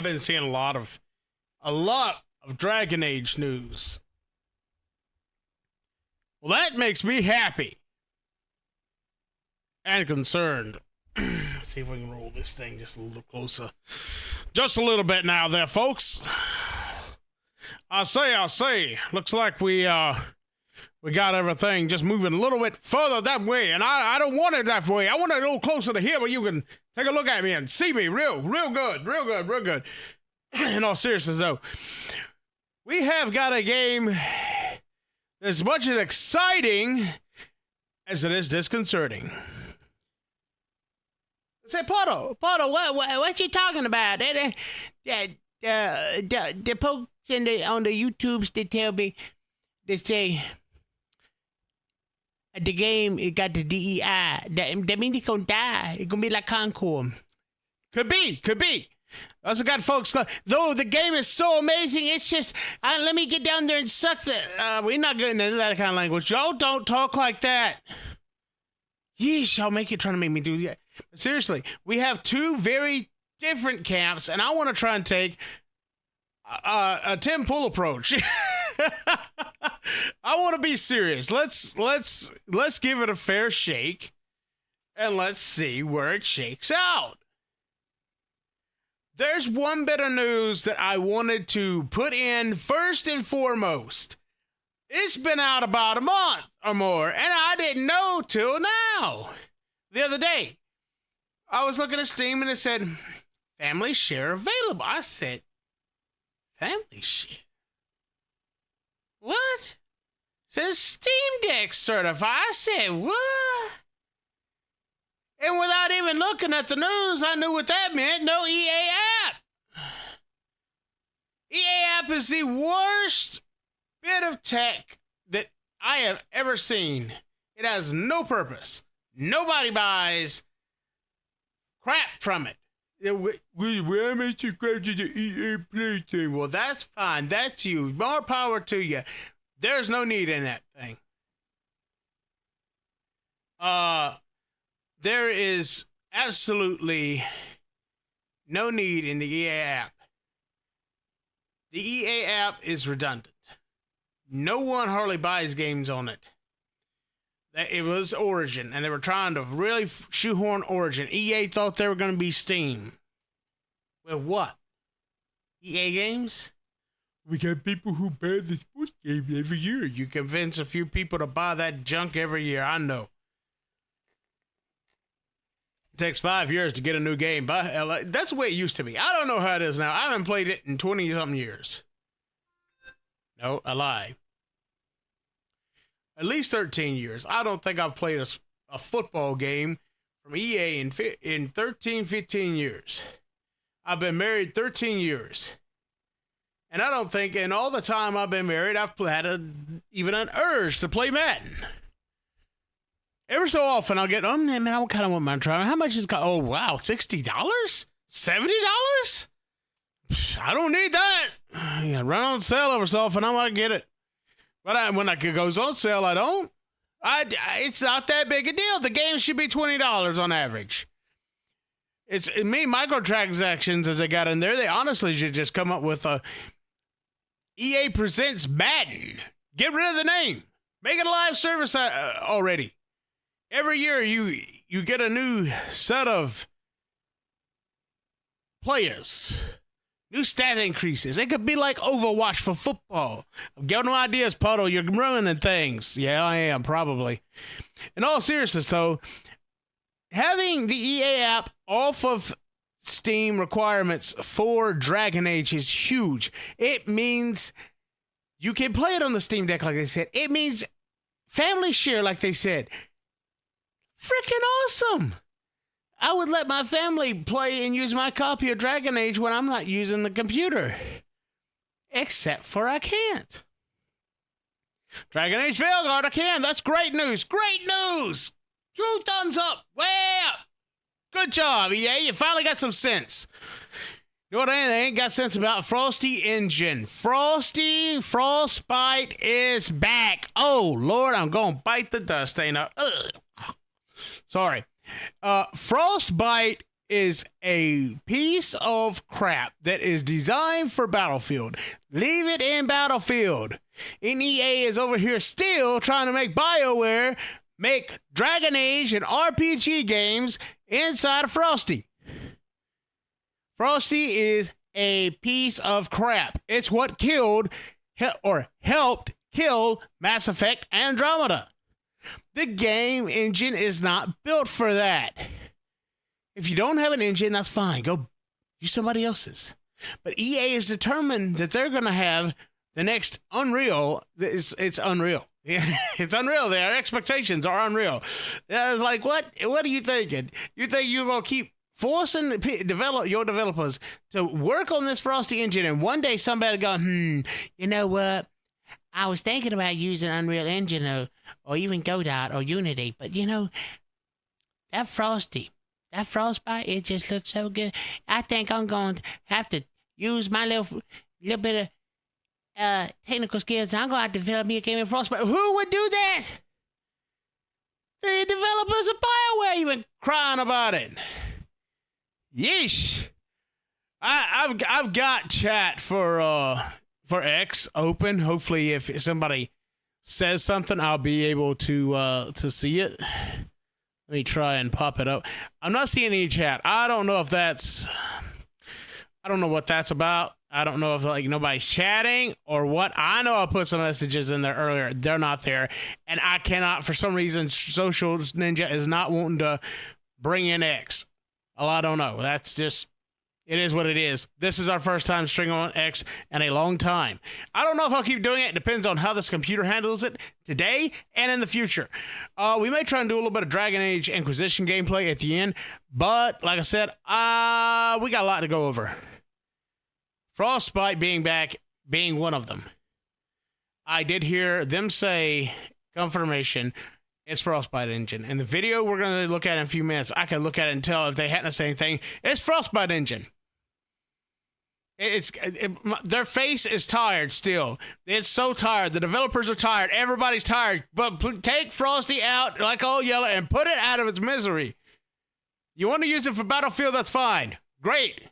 been seeing a lot of Dragon Age news. Well, that makes me happy and concerned. Let's see if we can roll this thing just a little closer. Just a little bit now there, folks. I'll say. Looks like we got everything just moving a little bit further that way, and I don't want it that way. I want it a little closer to here where you can take a look at me and see me real good. In all seriousness, though, we have got a game as much as exciting as it is disconcerting. Say, Puddle, what you talking about? The folks on the YouTubes, they tell me, they say, the game, it got the DEI. That means it's gonna die. It's gonna be like Concord. Could be. Also got folks, though the game is so amazing, it's just, let me get down there and suck the, we're not getting into that kind of language. Y'all don't talk like that. Yeesh, y'all trying to make me do that. But seriously, we have two very different camps, and I want to try and take a Tim Pool approach. I want to be serious. Let's give it a fair shake, and let's see where it shakes out. There's one bit of news that I wanted to put in first and foremost. It's been out about a month or more, and I didn't know till now. The other day, I was looking at Steam, and it said, family share available. I said, family share? What? It says SteamDeck certified. I said, what? And without even looking at the news, I knew what that meant. No EA app. EA app is the worst bit of tech that I have ever seen. It has no purpose. Nobody buys crap from it. Why am I subscribed to the EA Play thing? Well, that's fine. That's you. More power to you. There's no need in that thing. There is absolutely no need in the EA app. The EA app is redundant. No one hardly buys games on it. It was Origin, and they were trying to really shoehorn Origin. EA thought they were going to be Steam. Well, what? EA games? We got people who buy the sports games every year. You convince a few people to buy that junk every year. I know. It takes 5 years to get a new game. But that's the way it used to be. I don't know how it is now. I haven't played it in 20-something years. No, a lie. At least 13 years. I don't think I've played a football game from EA in 13, 15 years. I've been married 13 years. And I don't think in all the time I've been married, I've had even an urge to play Madden. Every so often I'll get, oh man, I kind of want my try. How much is it? Oh wow, $60? $70? I don't need that. Yeah, run on sale every so often, I might get it. But when it goes on sale, I don't. It's not that big a deal. The game should be $20 on average. It's me microtransactions as they got in there. They honestly should just come up with a EA Presents Madden. Get rid of the name. Make it a live service already. Every year you get a new set of players. New stat increases. It could be like Overwatch for football. I'm giving them ideas, Puddle. You're ruining things. Yeah, I am, probably. In all seriousness, though, having the EA app off of Steam requirements for Dragon Age is huge. It means you can play it on the Steam Deck, like they said. It means family share, like they said. Freaking awesome. I would let my family play and use my copy of Dragon Age when I'm not using the computer. Except for I can't. Dragon Age Veilguard, I can. That's great news. Great news. 2 thumbs up. Way up. Good job, EA. You finally got some sense. You know what they ain't got sense about? Frosty Engine. Frostbite is back. Oh, Lord, I'm going to bite the dust, ain't I? Ugh. Sorry. Frostbite is a piece of crap that is designed for Battlefield. Leave it in Battlefield. And EA is over here still trying to make BioWare make Dragon Age and RPG games inside of Frosty. Frosty is a piece of crap. It's what killed or helped kill Mass Effect Andromeda. The game engine is not built for that. If you don't have an engine, that's fine. Go use somebody else's. But EA is determined that they're going to have the next Unreal. It's unreal. It's unreal. Their expectations are unreal. It's like, what are you thinking? You think you're going to keep forcing your developers to work on this Frosty engine, and one day somebody go, you know what? I was thinking about using Unreal Engine or even Godot or Unity, but you know, that Frostbite, it just looks so good. I think I'm going to have to use my little bit of technical skills, and I'm going to have to develop me a game in Frostbite. Who would do that? The developers of BioWare even crying about it. Yeesh. I've got chat for X open. Hopefully, if somebody says something, I'll be able to see it. Let me try and pop it up. I'm not seeing any chat. I don't know what that's about. I don't know if like nobody's chatting or what. I know I put some messages in there earlier. They're not there, and I cannot, for some reason, Social Ninja is not wanting to bring in X. Well, I don't know. That's just, it is what it is. This is our first time streaming on X in a long time. I don't know if I'll keep doing it. It depends on how this computer handles it today and in the future. We may try and do a little bit of Dragon Age Inquisition gameplay at the end, but like I said, we got a lot to go over. Frostbite being back, being one of them. I did hear them say, confirmation, it's Frostbite engine. And the video we're going to look at in a few minutes, I can look at it and tell if they hadn't said anything. It's Frostbite engine. Their face is tired still. It's so tired. The developers are tired. Everybody's tired. But take Frosty out like all yellow and put it out of its misery. You want to use it for Battlefield? That's fine. Great.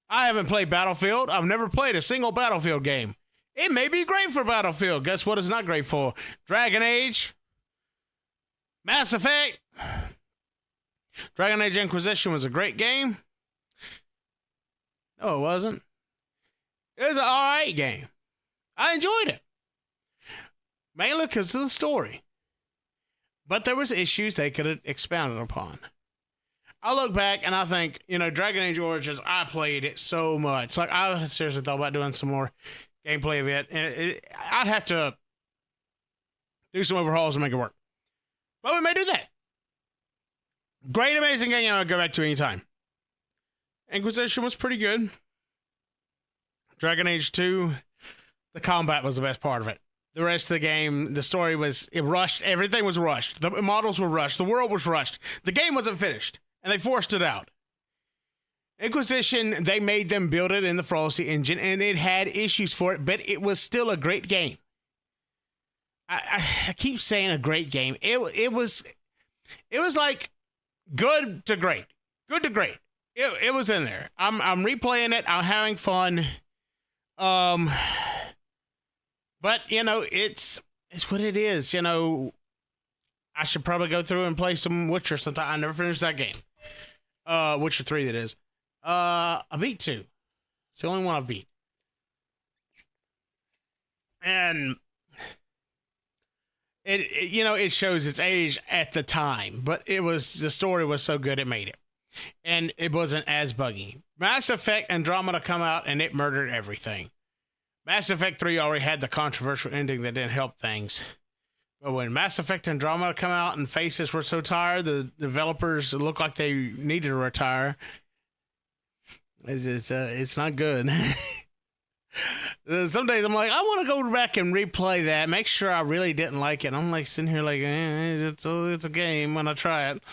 I haven't played Battlefield. I've never played a single Battlefield game. It may be great for Battlefield. Guess what it's not great for? Dragon Age. Mass Effect. Dragon Age Inquisition was a great game. No, it wasn't. It was an alright game. I enjoyed it. Mainly because of the story. But there was issues they could have expounded upon. I look back and I think, Dragon Age Origins, I played it so much. Like, I seriously thought about doing some more gameplay of it. And I'd have to do some overhauls and make it work. But we may do that. Great, amazing game I would go back to anytime. Inquisition was pretty good. Dragon Age 2, the combat was the best part of it. The rest of the game, the story was rushed. Everything was rushed. The models were rushed. The world was rushed. The game wasn't finished, and they forced it out. Inquisition, they made them build it in the Frosty engine, and it had issues for it, but it was still a great game. I keep saying a great game. It was like good to great. Good to great. It was in there. I'm replaying it. I'm having fun. But it's what it is. I should probably go through and play some Witcher sometime. I never finished that game. Witcher 3 that is. I beat 2. It's the only one I've beat. And it shows its age at the time, but the story was so good it made it. And it wasn't as buggy. Mass Effect Andromeda come out and it murdered everything. Mass Effect 3 already had the controversial ending that didn't help things. But when Mass Effect Andromeda come out and faces were so tired, the developers looked like they needed to retire. It's not good. Some days I'm like, I want to go back and replay that, make sure I really didn't like it. I'm like sitting here like, it's a game when I try it.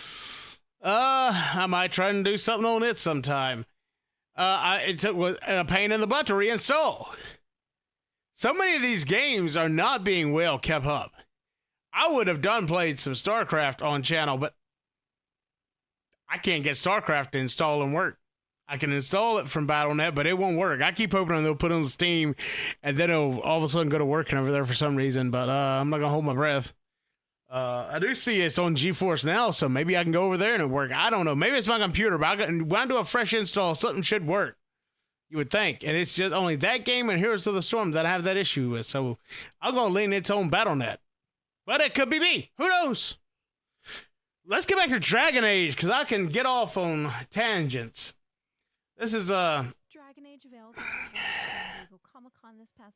I might try and do something on it sometime. It took a pain in the butt to reinstall. So many of these games are not being well kept up. I would have played some StarCraft on channel, but I can't get StarCraft to install and work. I can install it from Battle.net, but it won't work. I keep hoping they'll put it on Steam, and then it'll all of a sudden go to working over there for some reason, but I'm not going to hold my breath. I do see it's on GeForce Now, so maybe I can go over there and it'll work. I don't know. Maybe it's my computer, but when I do a fresh install, something should work. You would think. And it's just only that game and Heroes of the Storm that I have that issue with, so I'm going to lean its own Battle.net. But it could be me. Who knows? Let's get back to Dragon Age, because I can get off on tangents. This is Dragon Age Veilguard.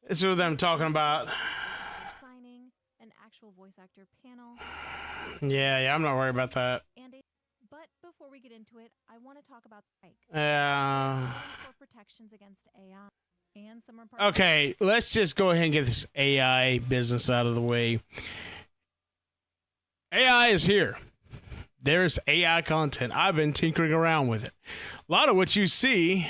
This is what I'm talking about. Signing an actual voice actor panel. Yeah, I'm not worried about that. But before we get into it, I want to talk about protections against AI and some. Okay, let's just go ahead and get this AI business out of the way. AI is here. There's AI content. I've been tinkering around with it. A lot of what you see,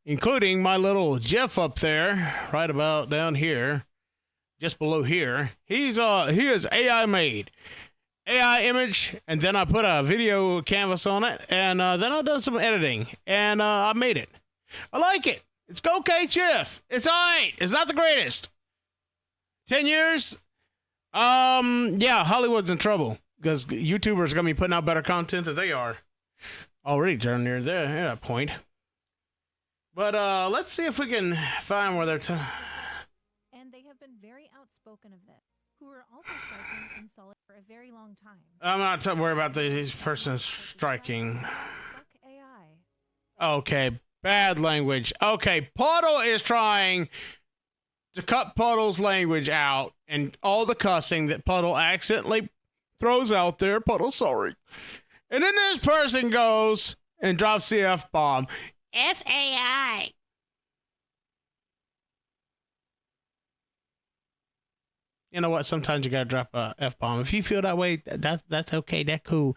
including my little Jeff up there, right about down here, just below here, he is AI made. AI image, and then I put a video canvas on it, and then I done some editing, and I made it. I like it. It's okay, Jeff. It's alright. It's not the greatest. 10 years? Yeah, Hollywood's in trouble. Because YouTubers are going to be putting out better content than they are. Already turned near that point. But let's see if we can find where they're... And they have been very outspoken of this. Who are also striking in solid for a very long time. I'm not worried about these persons striking. Fuck AI. Okay, bad language. Okay, Puddle is trying to cut Puddle's language out and all the cussing that Puddle accidentally throws out there. Puddle, sorry. And then this person goes and drops the F-bomb. F-A-I. You know what? Sometimes you gotta drop a F-bomb. If you feel that way, that's okay. That's cool.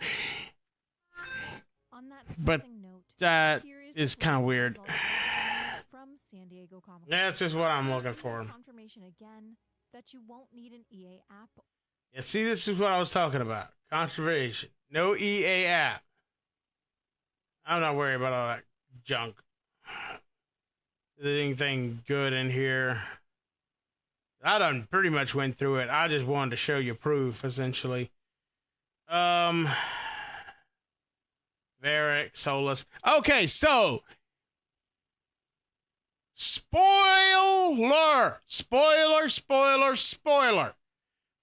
But that is kind of weird. That's just what I'm looking for. Confirmation again that you won't need an EA app. Yeah, see, this is what I was talking about. Conservation. No EA app. I'm not worried about all that junk. Is there anything good in here? I done pretty much went through it. I just wanted to show you proof, essentially. Varric, Solus. Okay, so spoiler.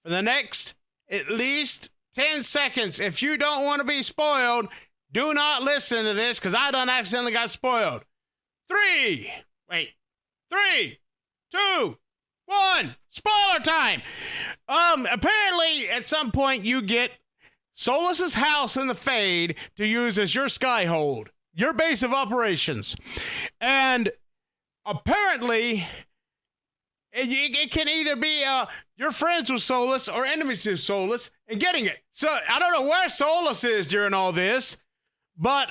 For the next at least 10 seconds, if you don't want to be spoiled, do not listen to this, because I done accidentally got spoiled. 3, 2, 1, spoiler time. Apparently at some point you get Solus's house in the Fade to use as your skyhold, your base of operations. And apparently it can either be you're friends with Solus or enemies with Solus and getting it. So I don't know where Solus is during all this, but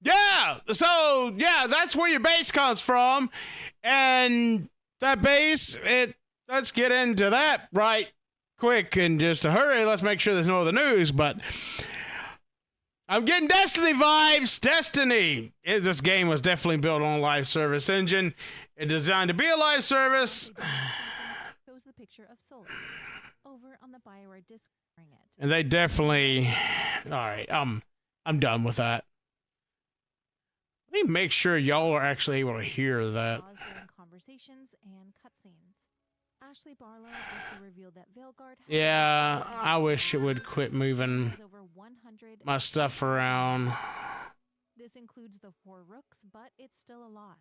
yeah. So yeah, that's where your base comes from, and that base, let's get into that right quick in just a hurry. Let's make sure there's no other news, but I'm getting Destiny vibes. Destiny. This game was definitely built on a live service engine. It's designed to be a live service. Shows the picture of Solus over on the Bioware disc. And they definitely... Alright, I'm done with that. Let me make sure y'all are actually able to hear that. Conversations and cutscenes. Ashley Barlow also revealed that Veilguard. Yeah, I wish it would quit moving my stuff around. This includes the 4 rooks, but it's still a lot.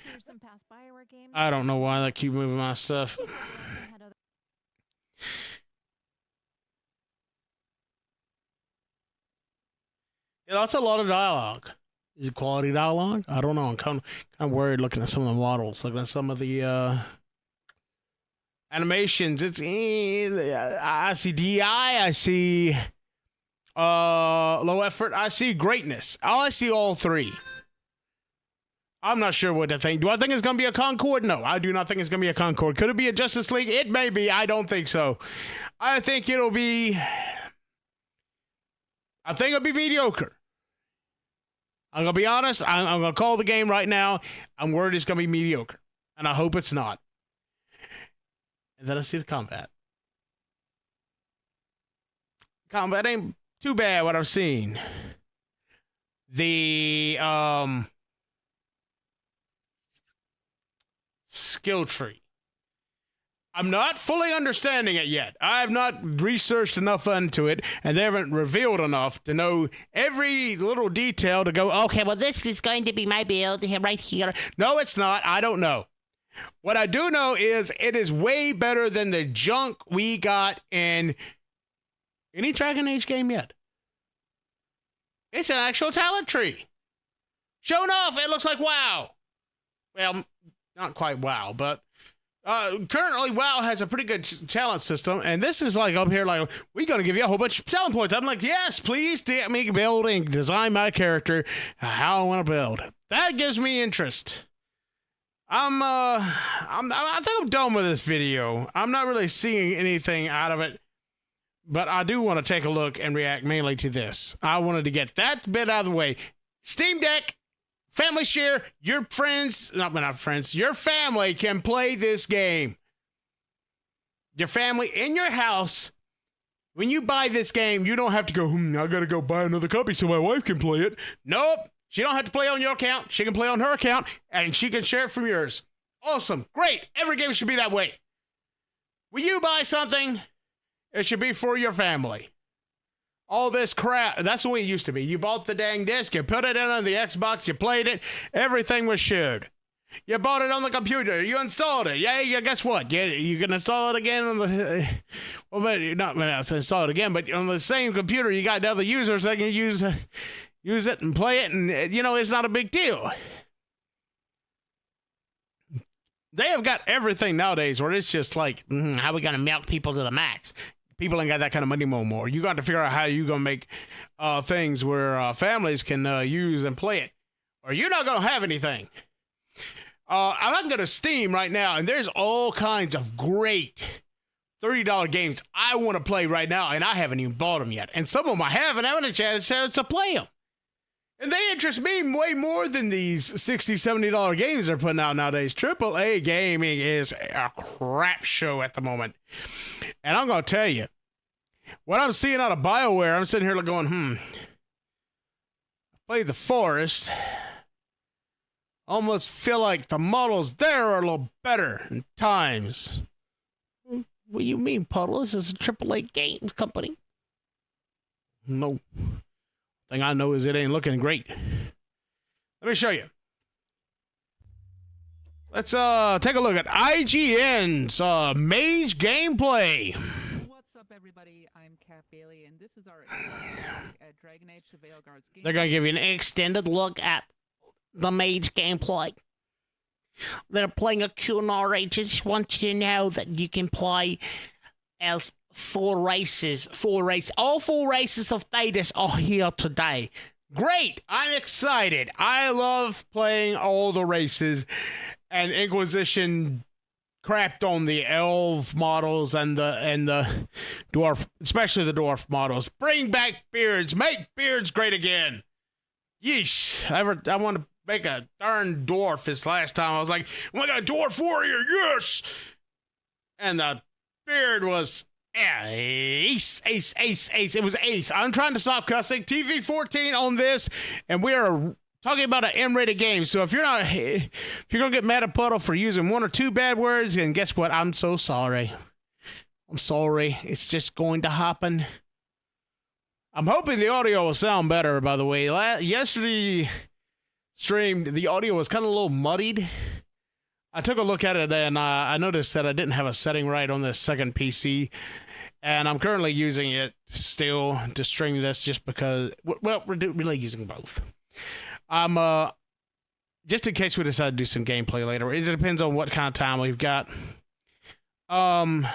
Here's some past Bioware games. I don't know why they keep moving my stuff. Yeah, that's a lot of dialogue. Is it quality dialogue? I don't know. I'm kind of worried looking at some of the models, looking at some of the animations. It's I see DI, I see low effort, I see greatness. I see all 3. I'm not sure what to think. Do I think it's going to be a Concord? No, I do not think it's going to be a Concord. Could it be a Justice League? It may be. I don't think so. I think it'll be I think it'll be mediocre. I'm going to be honest. I'm going to call the game right now. I'm worried it's going to be mediocre. And I hope it's not. And then I see the combat. Combat ain't too bad what I've seen. The skill tree. I'm not fully understanding it yet. I have not researched enough into it, and they haven't revealed enough to know every little detail to go, okay, well, this is going to be my build right here. No, it's not. I don't know. What I do know is it is way better than the junk we got in any Dragon Age game yet. It's an actual talent tree. Sure enough, it looks like WoW. Well, not quite WoW, but currently WoW has a pretty good talent system, and this is like up here, like, we're going to give you a whole bunch of talent points. I'm like, yes, please let me build and design my character how I want to build. That gives me interest. I think I'm done with this video. I'm not really seeing anything out of it, but I do want to take a look and react mainly to this. I wanted to get that bit out of the way. SteamDeck, family share, your friends, not friends, your family can play this game. Your family in your house, when you buy this game, you don't have to go, I gotta go buy another copy so my wife can play it. Nope. She don't have to play on your account. She can play on her account, and she can share it from yours. Awesome. Great. Every game should be that way. When you buy something, it should be for your family. All this crap, that's the way it used to be. You bought the dang disc, you put it in on the Xbox, you played it, everything was shared. You bought it on the computer, you installed it. Yeah, guess what? You can install it again on the, well, but not install it again, but on the same computer, you got other users that can use it and play it, and, it's not a big deal. They have got everything nowadays where it's just like, how are we going to milk people to the max? People ain't got that kind of money no more. You got to figure out how you going to make things where families can use and play it, or you're not going to have anything. I'm going to go to Steam right now, and there's all kinds of great $30 games I want to play right now, and I haven't even bought them yet. And some of them I haven't had a chance to play them. And they interest me way more than these $60, $70 games they're putting out nowadays. AAA gaming is a crap show at the moment. And I'm going to tell you, what I'm seeing out of BioWare, I'm sitting here going, play The Forest. Almost feel like the models there are a little better in times. What do you mean, Puddle? This is a AAA games company. No. Thing I know is it ain't looking great. Let me show you. Let's take a look at IGN's Mage gameplay. What's up, everybody? I'm Cat Bailey, and this is our at Dragon Age the Veilguard's game. They're gonna give you an extended look at the Mage gameplay. They're playing a Cunari. Just want you to know that you can play as four races. All four races of Thetis are here today. Great! I'm excited. I love playing all the races, and Inquisition crapped on the elf models and the dwarf, especially the dwarf models. Bring back beards. Make beards great again. Yeesh. I want to make a darn dwarf this last time. I was like, oh my god, dwarf warrior, yes! And the beard was ace. It was ace. I'm trying to stop cussing. TV 14 on this, and we are talking about an M-rated game. So if you're gonna get mad at Puddle for using one or two bad words, and guess what? I'm so sorry. I'm sorry. It's just going to happen. I'm hoping the audio will sound better, by the way. Yesterday stream, the audio was kind of a little muddied. I took a look at it, and I noticed that I didn't have a setting right on this second PC, and I'm currently using it still to stream this just because, well, we're really using both. Just in case we decide to do some gameplay later. It depends on what kind of time we've got. But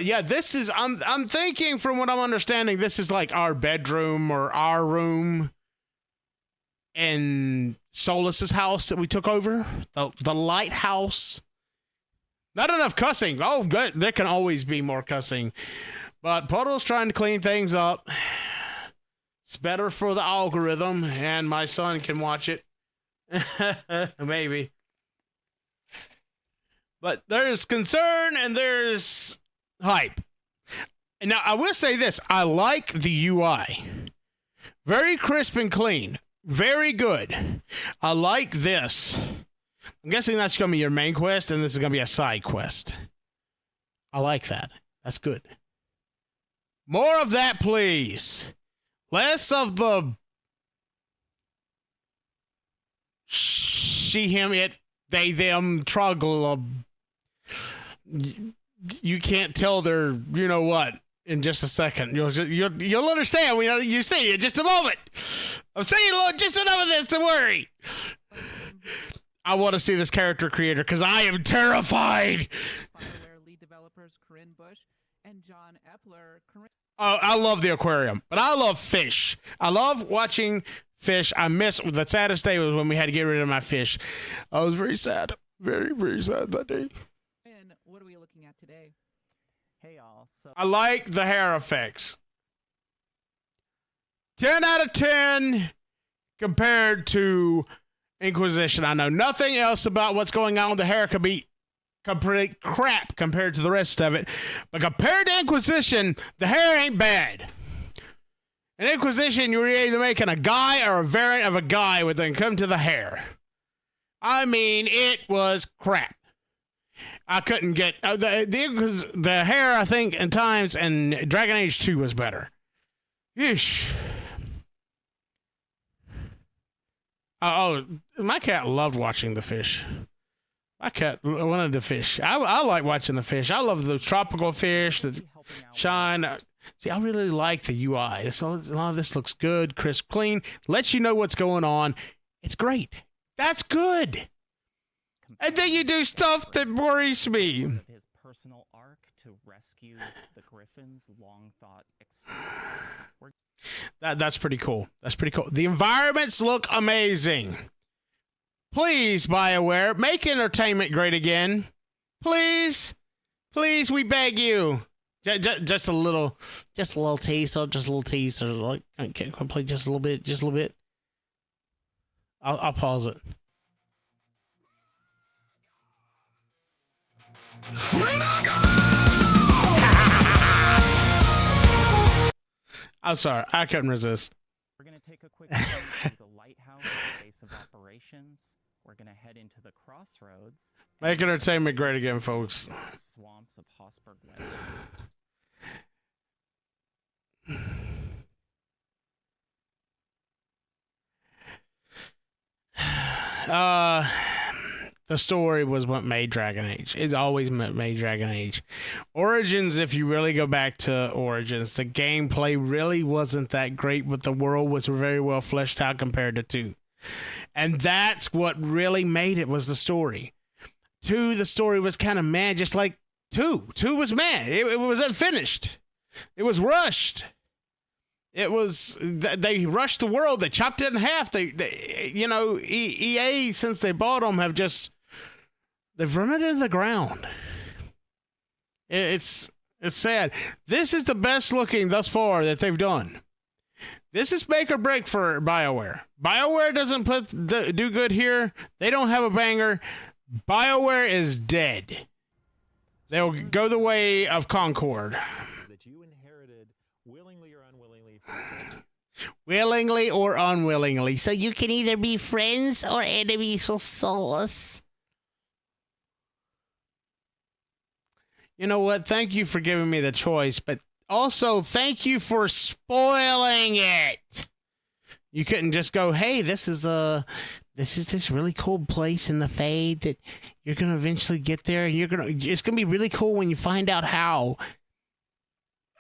yeah, this is, I'm thinking, from what I'm understanding, this is like our bedroom or our room in Solus's house that we took over, the lighthouse. Not enough cussing. Oh, good. There can always be more cussing. But Puddle's trying to clean things up. It's better for the algorithm, and my son can watch it. Maybe. But there's concern and there's hype. And now, I will say this. I like the UI. Very crisp and clean. Very good. I like this. I'm guessing that's going to be your main quest, and this is going to be a side quest. I like that. That's good. More of that, please. Less of the she, him, it, they, them, truggle. You can't tell they're, you know what, in just a second. You'll understand when you see it in just a moment. I'm saying just enough of this to worry. I want to see this character creator because I am terrified. BioWare lead developers Corinne Bush and John Epler. Oh, I love the aquarium, but I love fish. I love watching fish. The saddest day was when we had to get rid of my fish. I was very sad. Very, very sad that day. And what are we looking at today? Hey y'all. So I like the hair effects. 10 out of 10 compared to Inquisition. I know nothing else about what's going on. The hair could be complete crap compared to the rest of it. But compared to Inquisition, the hair ain't bad. In Inquisition, you were either making a guy or a variant of a guy when it come to the hair. I mean, it was crap. I couldn't get the hair. I think in times and Dragon Age 2 was better. Yeesh. Oh, my cat loved watching the fish. My cat wanted to fish. I like watching the fish. I love the tropical fish that shine. See, I really like the UI. A lot of this looks good, crisp, clean. Lets you know what's going on. It's great. That's good. And then you do stuff that worries me. his personal arc to rescue the Griffin's long thought extinct. That's pretty cool. That's pretty cool. The environments look amazing. Please, BioWare, make entertainment great again. Please. Please, we beg you. Just a little taster. Just a little taster. Like, can I play just a little bit? Just a little bit. I'll pause it. I'm sorry, I couldn't resist. We're going to take a quick look to the lighthouse at the base of operations. We're going to head into the crossroads. Make entertainment great again, folks. Swamps of Hosberg Wetlands. The story was what made Dragon Age. It's always made Dragon Age. Origins, if you really go back to Origins, the gameplay really wasn't that great, but the world was very well fleshed out compared to 2. And that's what really made it, was the story. 2, the story was kind of meh, just like 2. 2 was meh. It was unfinished. It was rushed. It was, they rushed the world. They chopped it in half. They you know, EA, since they bought them, they've run it into the ground. It's sad. This is the best looking thus far that they've done. This is make or break for BioWare. BioWare doesn't do good here. They don't have a banger. BioWare is dead. They'll go the way of Concord. That you inherited willingly or unwillingly. Willingly or unwillingly. So you can either be friends or enemies with Solus. You know what? Thank you for giving me the choice, but also thank you for spoiling it. You couldn't just go, hey, this is this really cool place in the Fade that you're gonna eventually get there, and it's gonna be really cool when you find out how.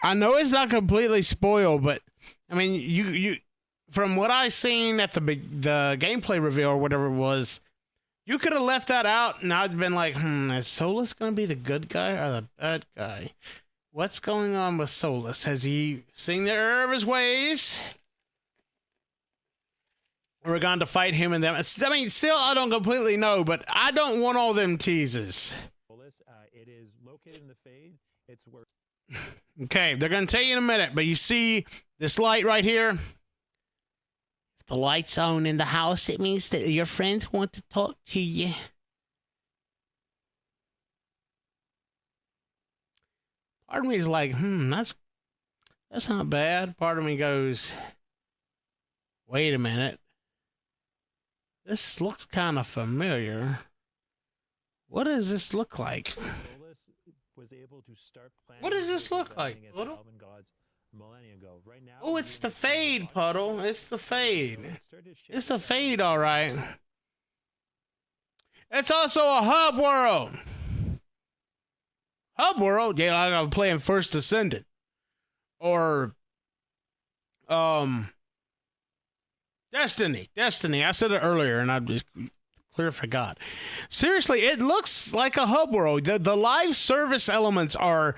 I know it's not completely spoiled, but I mean, you from what I seen at the gameplay reveal or whatever it was, you could have left that out, and I'd been like, is Solus gonna be the good guy or the bad guy? What's going on with Solus? Has he seen the error of his ways? We're going to fight him and them. I mean, still, I don't completely know, but I don't want all them teases. It is located in the Fade. It's where Okay, they're gonna tell you in a minute, but you see this light right here? If the light's on in the house, it means that your friends want to talk to you. Part of me is like, that's not bad. Part of me goes, wait a minute. This looks kind of familiar. What does this look like? Was able to start What does this look like, Puddle? Right now, Oh, it's the fade, Puddle. It's the fade. It's the fade, all right. It's also a hub world. Hub world? Yeah, I'm playing First Ascendant. Or, Destiny. I said it earlier, and I just clear forgot. Seriously, it looks like a hub world. The live service elements are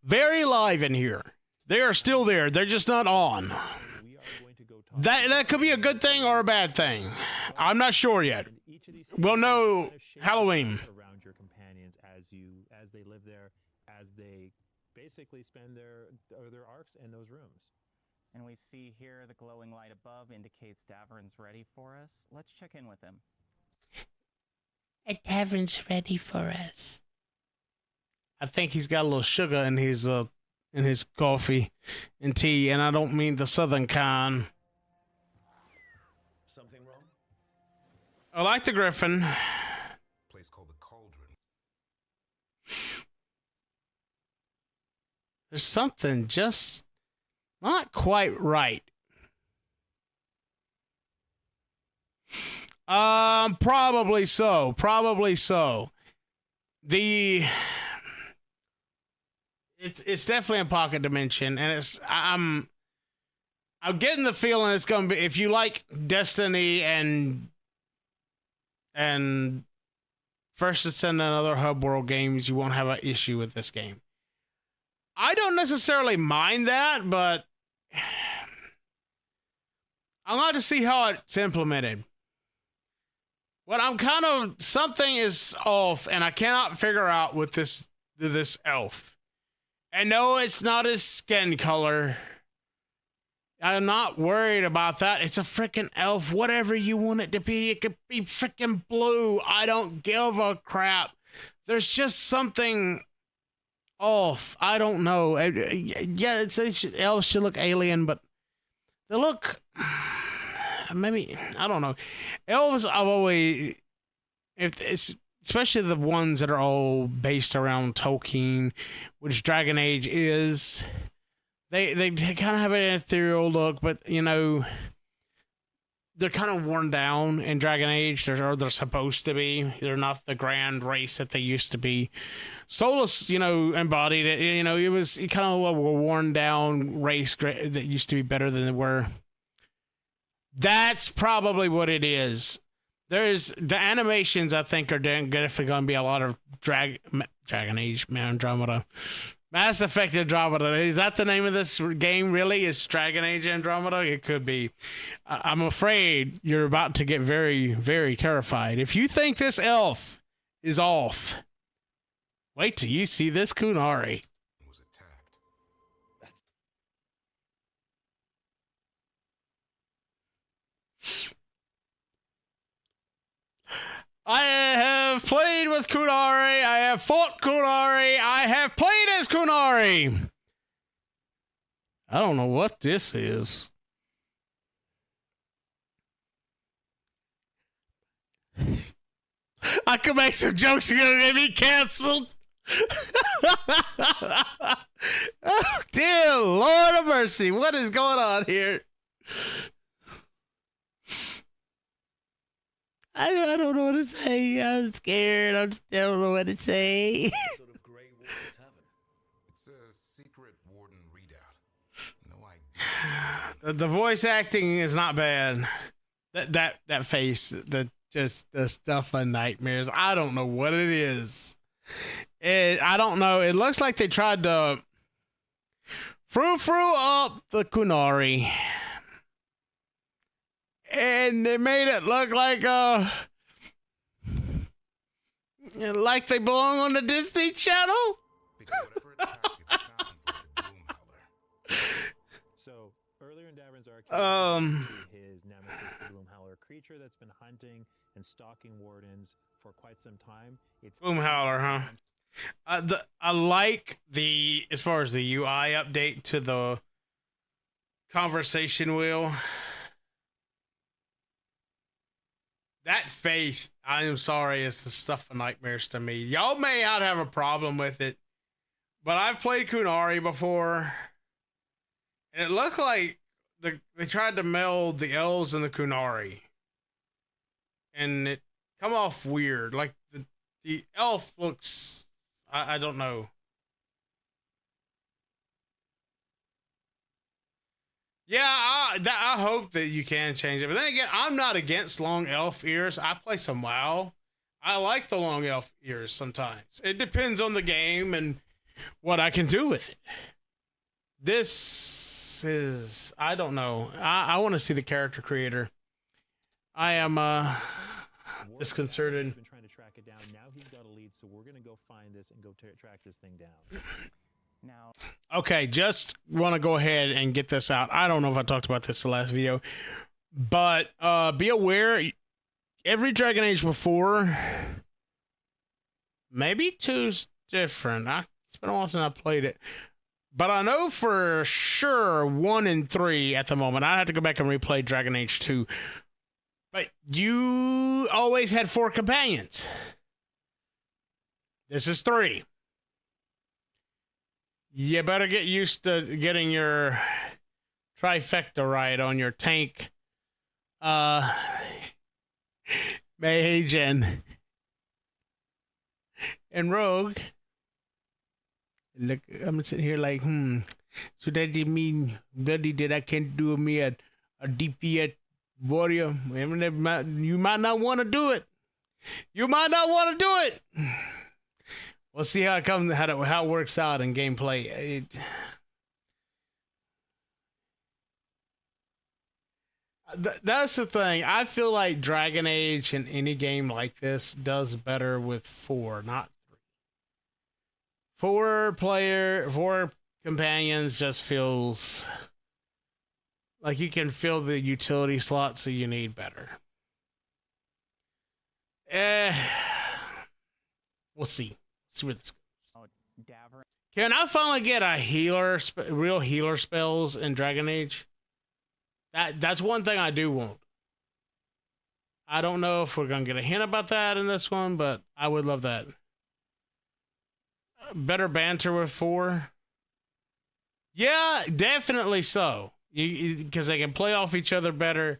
very live in here. They are still there. They're just not on. That could be a good thing or a bad thing. I'm not sure yet. We'll know Halloween. Around your companions as they live there, as they basically spend their arcs in those rooms. And we see here the glowing light above indicates Davern's ready for us. Let's check in with him. Davern's ready for us. I think he's got a little sugar in his coffee and tea, and I don't mean the southern kind. Something wrong? I like the Griffin. Place called the Cauldron. There's something just not quite right. Probably so. It's definitely a pocket dimension, and I'm getting the feeling it's gonna be, if you like Destiny and First Ascendant and other hub world games, you won't have an issue with this game. I don't necessarily mind that, but I'll have to see how it's implemented. What I'm kind of, something is off, and I cannot figure out with this elf. And no, it's not his skin color. I'm not worried about that. It's a freaking elf. Whatever you want it to be, it could be freaking blue. I don't give a crap. There's just something off. I don't know. Yeah, elves should look alien, but they look, maybe, I don't know. Elves, I've always, especially the ones that are all based around Tolkien, which Dragon Age is, they kind of have an ethereal look, but, you know, they're kind of worn down in Dragon Age, or they're supposed to be. They're not the grand race that they used to be. Solus, you know, embodied it. You know, it was kind of a worn down race that used to be better than they were. That's probably what it is. There's the animations, I think, are definitely going to be a lot of Dragon Age, Andromeda. Mass Effect Andromeda. Is that the name of this game, really? Is Dragon Age Andromeda? It could be. I'm afraid you're about to get very, very terrified. If you think this elf is off, wait till you see this Kunari. Was attacked. I have played with Kunari. I have fought Kunari. I have played as Kunari. I don't know what this is. I could make some jokes. You're going to get me canceled. Oh, dear Lord of mercy. What is going on here? I don't know what to say. I'm scared. I don't know what to say. Sort of Grey Water Tavern. It's a secret warden readout. No idea. The voice acting is not bad. That face, the stuff of nightmares. I don't know what it is. I don't know. It looks like they tried to frou up the Kunari. And they made it look like they belong on the Disney Channel. Because whatever attacked, it sounds like Tarvin's arcade Um, his nemesis, the Gloomhowler creature that's been hunting and stalking wardens for quite some time. It's Gloomhowler, huh? I like the, as far as the UI update to the conversation wheel. That face, I am sorry, is the stuff of nightmares to me. Y'all may not have a problem with it, but I've played Kunari before, and it looked like they tried to meld the elves and the Kunari, and it come off weird. Like the elf looks, I don't know. Yeah, I hope that you can change it. But then again, I'm not against long elf ears. I play some WoW. I like the long elf ears sometimes. It depends on the game and what I can do with it. This is, I don't know. I want to see the character creator. I am disconcerted. He's been trying to track it down. Now he's got a lead, so we're gonna go find this and go track this thing down. Now, Okay, just want to go ahead and get this out. I don't know if I talked about this in the last video, but be aware, every Dragon Age before, maybe 2's different. It's been a while since I played it, but I know for sure 1 and 3 at the moment. I have to go back and replay Dragon Age 2, but you always had 4 companions. This is 3. You better get used to getting your trifecta right on your tank, mage, and rogue. Look, I'm sitting here like, so that you mean, buddy, that I can't do me a DP warrior? You might not want to do it. You might not want to do it. We'll see how it works out in gameplay. That's the thing. I feel like Dragon Age in any game like this does better with 4, not 3. 4 companions just feels like you can fill the utility slots that you need better. We'll see. See where this goes. Davern. Can I finally get a healer, real healer spells in Dragon Age? That's one thing I do want. I don't know if we're gonna get a hint about that in this one, but I would love that. Better banter with 4. Yeah, definitely so. Because they can play off each other better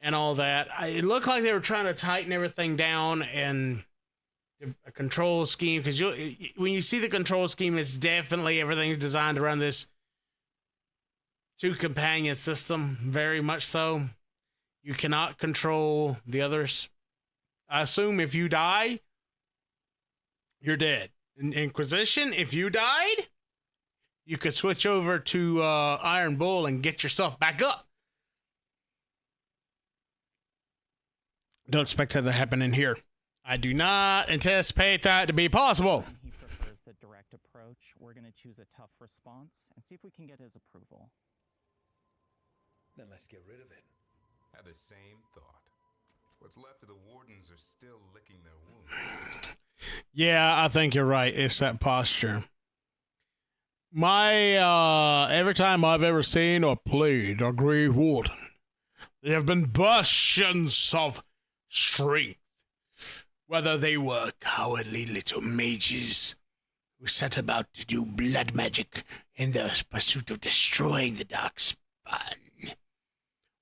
and all that. It looked like they were trying to tighten everything down and a control scheme, because when you see the control scheme, it's definitely everything's designed around this 2 companion system, very much so. You cannot control the others. I assume if you die, you're dead. In Inquisition, if you died, you could switch over to Iron Bull and get yourself back up. Don't expect that to happen in here. I do not anticipate that to be possible. He prefers the direct approach. We're going to choose a tough response and see if we can get his approval. Then let's get rid of it. Had the same thought. What's left of the wardens are still licking their wounds. Yeah, I think you're right. It's that posture. My, every time I've ever seen or played a Grey Warden, there have been bastions of strength. Whether they were cowardly little mages who set about to do blood magic in the pursuit of destroying the Darkspawn,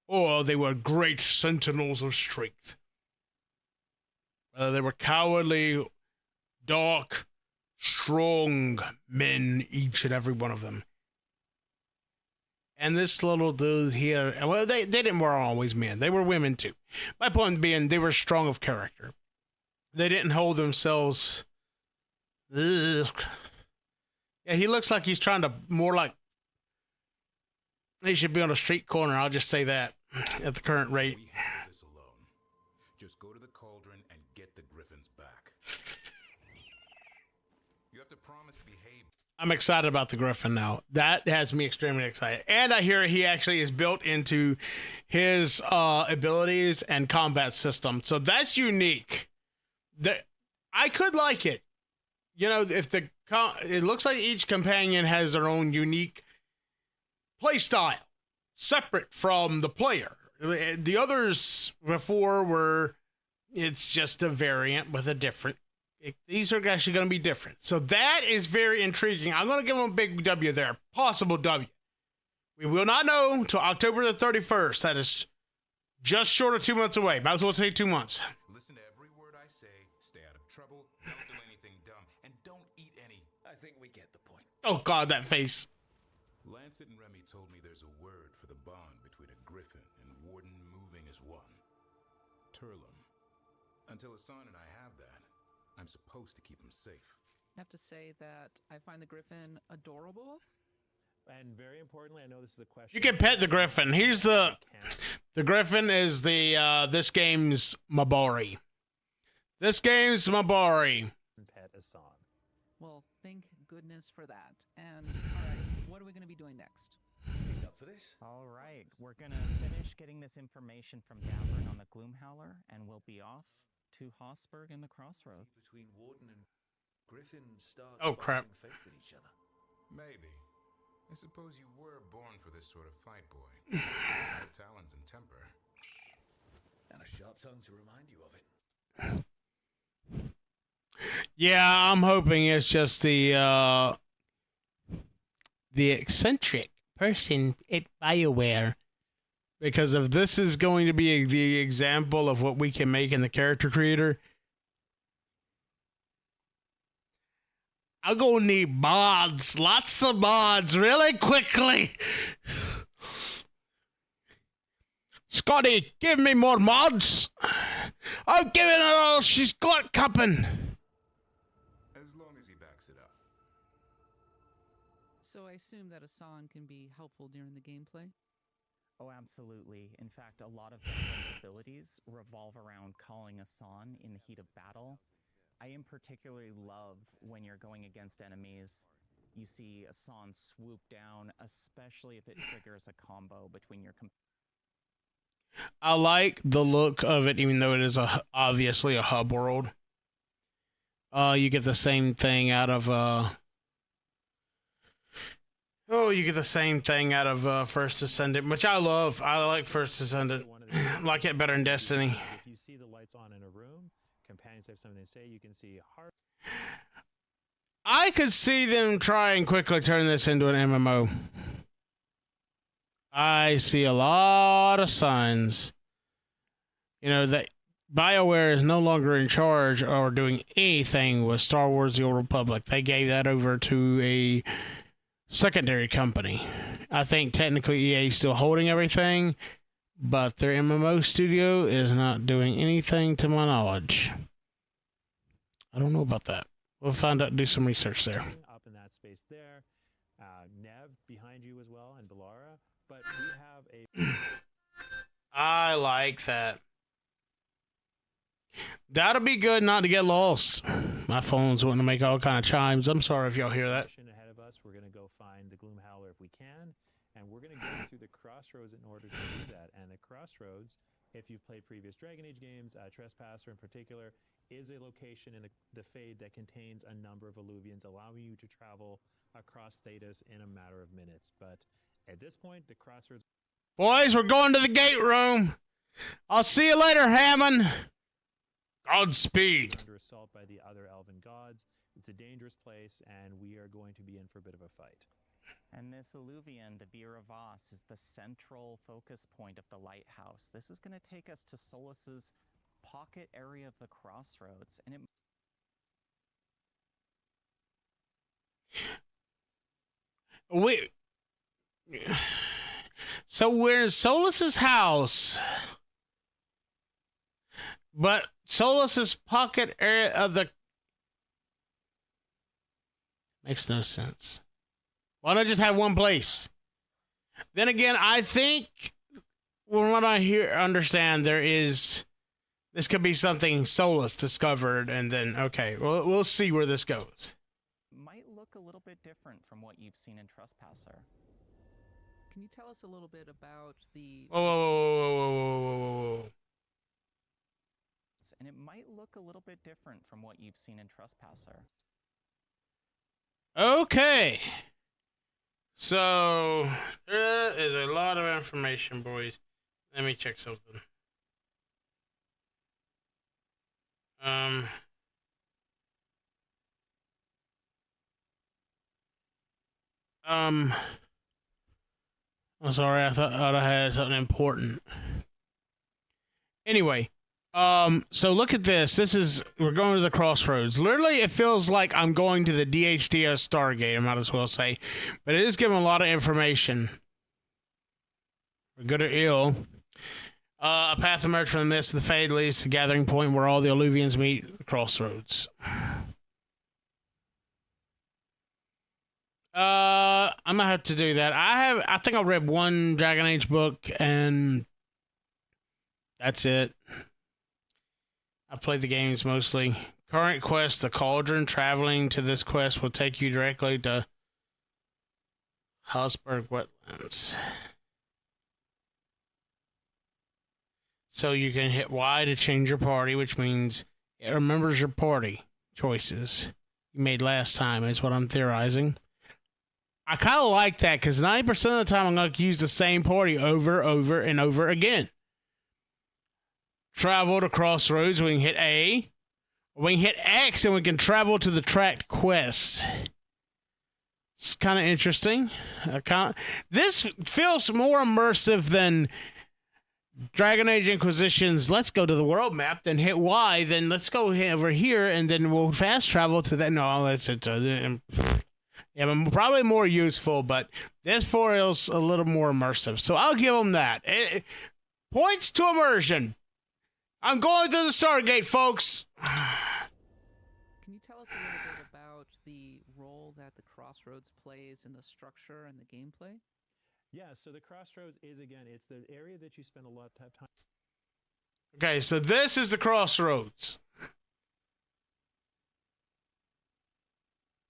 or they were great sentinels of strength. Whether they were cowardly, dark, strong men, each and every one of them. And this little dude here, well, they didn't were always men. They were women too. My point being, they were strong of character. They didn't hold themselves. Ugh. Yeah, he looks like he's trying to more like he should be on a street corner. I'll just say that at the current rate. We handle this alone. Just go to the cauldron and get the griffins back. You have to promise to behave. I'm excited about the Griffin now. That has me extremely excited. And I hear he actually is built into his abilities and combat system. So that's unique. I could like it. You know, if it looks like each companion has their own unique play style, separate from the player. The others before were, it's just a variant with a different. These are actually going to be different. So that is very intriguing. I'm going to give them a big W there. Possible W. We will not know until October the 31st. That is just short of 2 months away. Might as well say 2 months. Listen to every word I say. Stay out of trouble. Don't do anything dumb. And don't eat any. I think we get the point. Oh, God, that face. Lancet and Remy told me there's a word for the bond between a griffin and Warden moving as one. Turlum. Until Hassan and I have that, I'm supposed to keep him safe. I have to say that I find the Griffin adorable. And very importantly, I know this is a question. You can pet the Griffin. He's the Griffin is the this game's Mabari. This game's Mabari. Pet Hassan. Well, thank goodness for that. And all right, what are we going to be doing next? He's up for this? All right, we're gonna finish getting this information from Davern on the Gloomhowler, and we'll be off to Hossberg and the Crossroads. Between Warden and Griffin starts Oh, crap. faith in each other. Maybe. I suppose you were born for this sort of fight, boy. Talons and temper. And a sharp tongue to remind you of it. Yeah, I'm hoping it's just the eccentric person at BioWare. Because if this is going to be the example of what we can make in the character creator, I'm going to need mods. Lots of mods really quickly. Scotty, give me more mods. I'm giving it all she's got, Cuppin. As long as he backs it up. So I assume that Hassan can be helpful during the gameplay? Oh, absolutely. In fact, a lot of Davern's abilities revolve around calling Hassan in the heat of battle. I in particularly love when you're going against enemies. You see Hassan swoop down, especially if it triggers a combo between your I like the look of it, even though it is obviously a hub world. You get the same thing out of you get the same thing out of First Ascendant, which I love. I like First Ascendant. I like it better in Destiny. If you see the lights on in a room, companions have something to say, you can see heart. I could see them try and quickly turn this into an MMO. I see a lot of signs. You know, that BioWare is no longer in charge or doing anything with Star Wars The Old Republic. They gave that over to a secondary company. I think technically EA is still holding everything, but their MMO studio is not doing anything to my knowledge. I don't know about that. We'll find out, do some research there. Up in that space there. Nev behind you as well, and Belara. But we have a... I like that. That'll be good not to get lost. My phone's wanting to make all kind of chimes. I'm sorry if y'all hear that. Ahead of us, we're going to go find the Gloomhowler if we can, and we're going to go through the Crossroads in order to do that. And the Crossroads, if you've played previous Dragon Age games, Trespasser in particular, is a location in the Fade that contains a number of alluvians, allowing you to travel across Thedas in a matter of minutes. But at this point, the Crossroads... Boys, we're going to the gate room. I'll see you later, Hammond. Godspeed. Under assault by the other elven gods. It's a dangerous place, and we are going to be in for a bit of a fight. And this alluvian, the Bir of Voss, is the central focus point of the lighthouse. This is going to take us to Solus's pocket area of the Crossroads, and it... So we're in Solus's house, but Solus's pocket area of the... Makes no sense. Why not just have one place? Then again, I think, from what I understand, this could be something Solus discovered, and then, okay, we'll see where this goes. might look look a little bit different from what you've seen in Trespasser. Can you tell us a little bit about the... Whoa, whoa, whoa, whoa, whoa, whoa, whoa. And it might look a little bit different from what you've seen in Trespasser. Okay. So, there is a lot of information, boys. Let me check something. I'm sorry, I thought I had something important. Anyway, so look at this. We're going to the crossroads. Literally, it feels like I'm going to the DHDS Stargate, I might as well say. But it is giving a lot of information. For good or ill. A path emerged from the mist of the Fade leads to the gathering point where all the Illuvians meet, the crossroads. I'm gonna have to do that. I think I read one Dragon Age book and that's it. I played the games mostly. Current quest, the Cauldron. Traveling to this quest will take you directly to Hallsberg Wetlands. So you can hit Y to change your party, which means it remembers your party choices you made last time, is what I'm theorizing. I kind of like that because 90% of the time I'm going to use the same party over and over again. Travel to crossroads. We can hit A. We can hit X and we can travel to the tracked quest. It's kind of interesting. This feels more immersive than Dragon Age Inquisition's let's go to the world map, then hit Y, then let's go over here, and then we'll fast travel to that. No, that's it. Yeah, probably more useful, but this feels a little more immersive. So I'll give them that. Points to immersion. I'm going to the Stargate, folks. Can you tell us a little bit about the role that the Crossroads plays in the structure and the gameplay? Yeah, so the Crossroads is, again, it's the area that you spend a lot of time. Okay, so this is the Crossroads.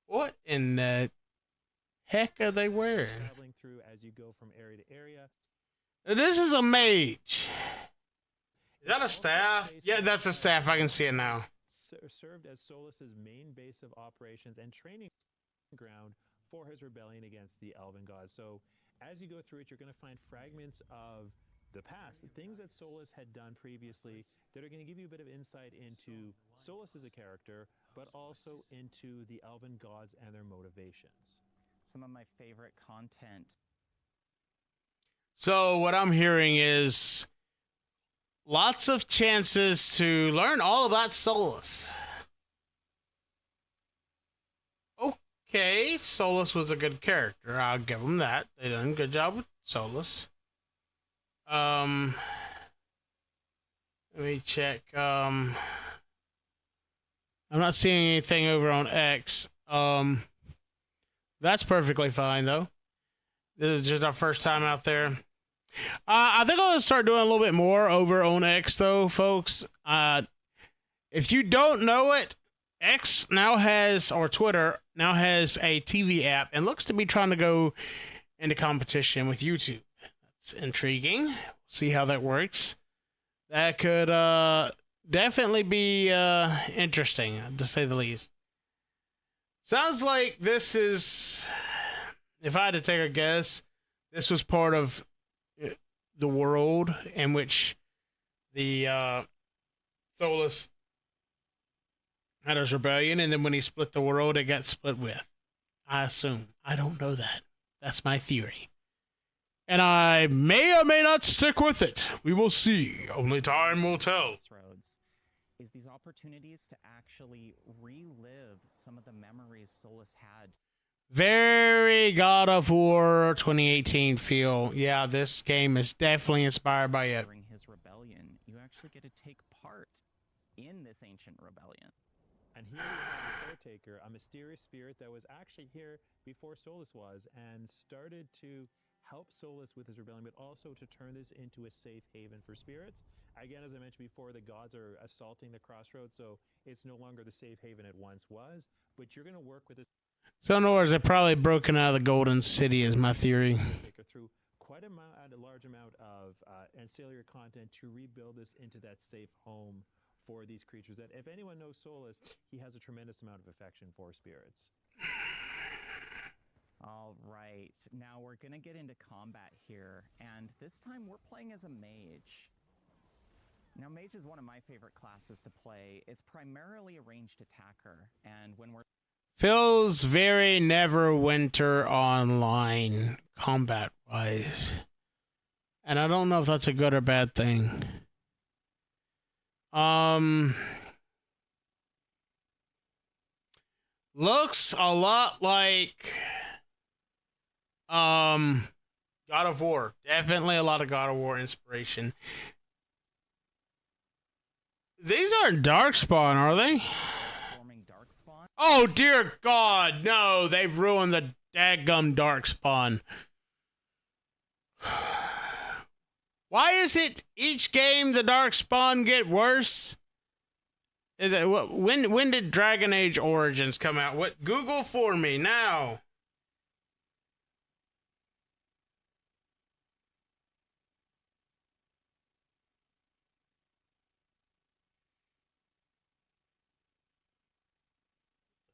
What in the heck are they wearing? Traveling through as you go from area to area. This is a mage. Is that a staff? Yeah, that's a staff. I can see it now. Served as Solus's main base of operations and training ground for his rebellion against the Elven gods. So as you go through it, you're going to find fragments of the past, the things that Solus had done previously that are going to give you a bit of insight into Solus as a character, but also into the Elven gods and their motivations. Some of my favorite content. So what I'm hearing is lots of chances to learn all about Solus. Okay, Solus was a good character. I'll give them that. They done a good job with Solus. Let me check. I'm not seeing anything over on X. That's perfectly fine though. This is just our first time out there. I think I'll start doing a little bit more over on X though, folks. If you don't know it, X now has, or Twitter now has a TV app and looks to be trying to go into competition with YouTube. That's intriguing. See how that works. That could definitely be interesting, to say the least. Sounds like this is, if I had to take a guess, this was part of the world in which the Solus had his rebellion, and then when he split the world, it got split with. I assume. I don't know that. That's my theory. And I may or may not stick with it. We will see. Only time will tell. Crossroads is these opportunities to actually relive some of the memories Solus had. Very God of War 2018 feel. Yeah, this game is definitely inspired by it. During his rebellion, you actually get to take part in this ancient rebellion. And here we have the caretaker, a mysterious spirit that was actually here before Solus was and started to help Solus with his rebellion, but also to turn this into a safe haven for spirits. Again, as I mentioned before, the gods are assaulting the crossroads, so it's no longer the safe haven it once was, but you're going to work with this. So in other words, they're probably broken out of the Golden City, is my theory. Through quite a large amount of ancillary content to rebuild this into that safe home for these creatures. That if anyone knows Solus, he has a tremendous amount of affection for spirits. All right, now we're gonna get into combat here, and this time we're playing as a mage. Now, mage is one of my favorite classes to play. It's primarily a ranged attacker, and when we're Feels very Neverwinter Online combat-wise. And I don't know if that's a good or bad thing. Looks a lot like God of War. Definitely a lot of God of War inspiration. These aren't Darkspawn, are they? storming Darkspawn, Oh, dear God, no, they've ruined the daggum Darkspawn. Why is it each game the Darkspawn get worse? When did Dragon Age Origins come out? What? Google for me now.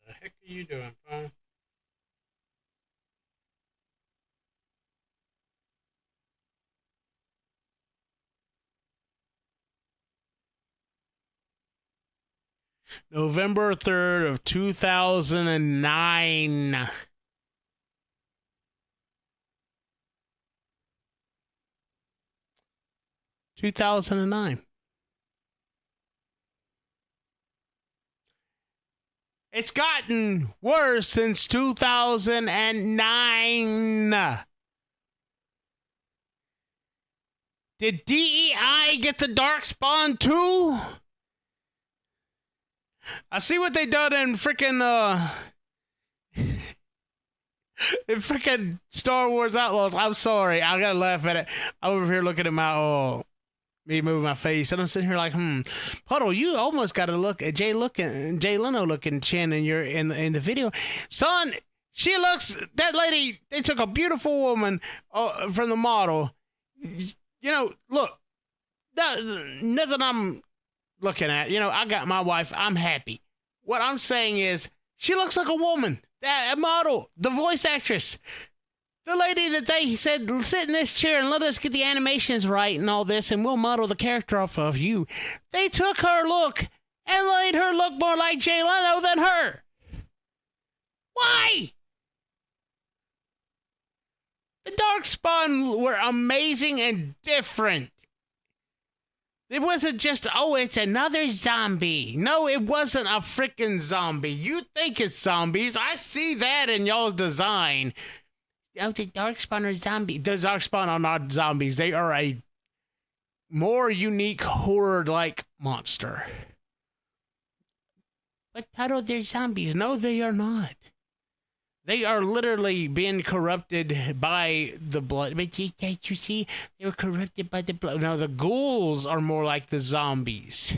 What the heck are you doing, phone? November 3rd of 2009. It's gotten worse since 2009. Did DEI get the Darkspawn too? I see what they done in freaking in freaking Star Wars Outlaws. I'm sorry, I gotta laugh at it. I'm over here looking at my me moving my face, and I'm sitting here like, Puddle, you almost got to look at Jay Leno looking chin in the video, son. She looks, that lady. They took a beautiful woman from the model. You know, look, nothing I'm looking at. You know, I got my wife. I'm happy. What I'm saying is, she looks like a woman. That model, the voice actress. The lady that they said, sit in this chair and let us get the animations right and all this, and we'll model the character off of you. They took her look and made her look more like Jay Leno than her. Why? The Darkspawn were amazing and different. It wasn't just, oh, it's another zombie. No, it wasn't a freaking zombie. You think it's zombies. I see that in y'all's design. Oh, the Darkspawn are zombies. The Darkspawn are not zombies. They are a more unique horde-like monster. But Puddle, they're zombies. No, they are not. They are literally being corrupted by the blood. But you see, they were corrupted by the blood. No, the ghouls are more like the zombies.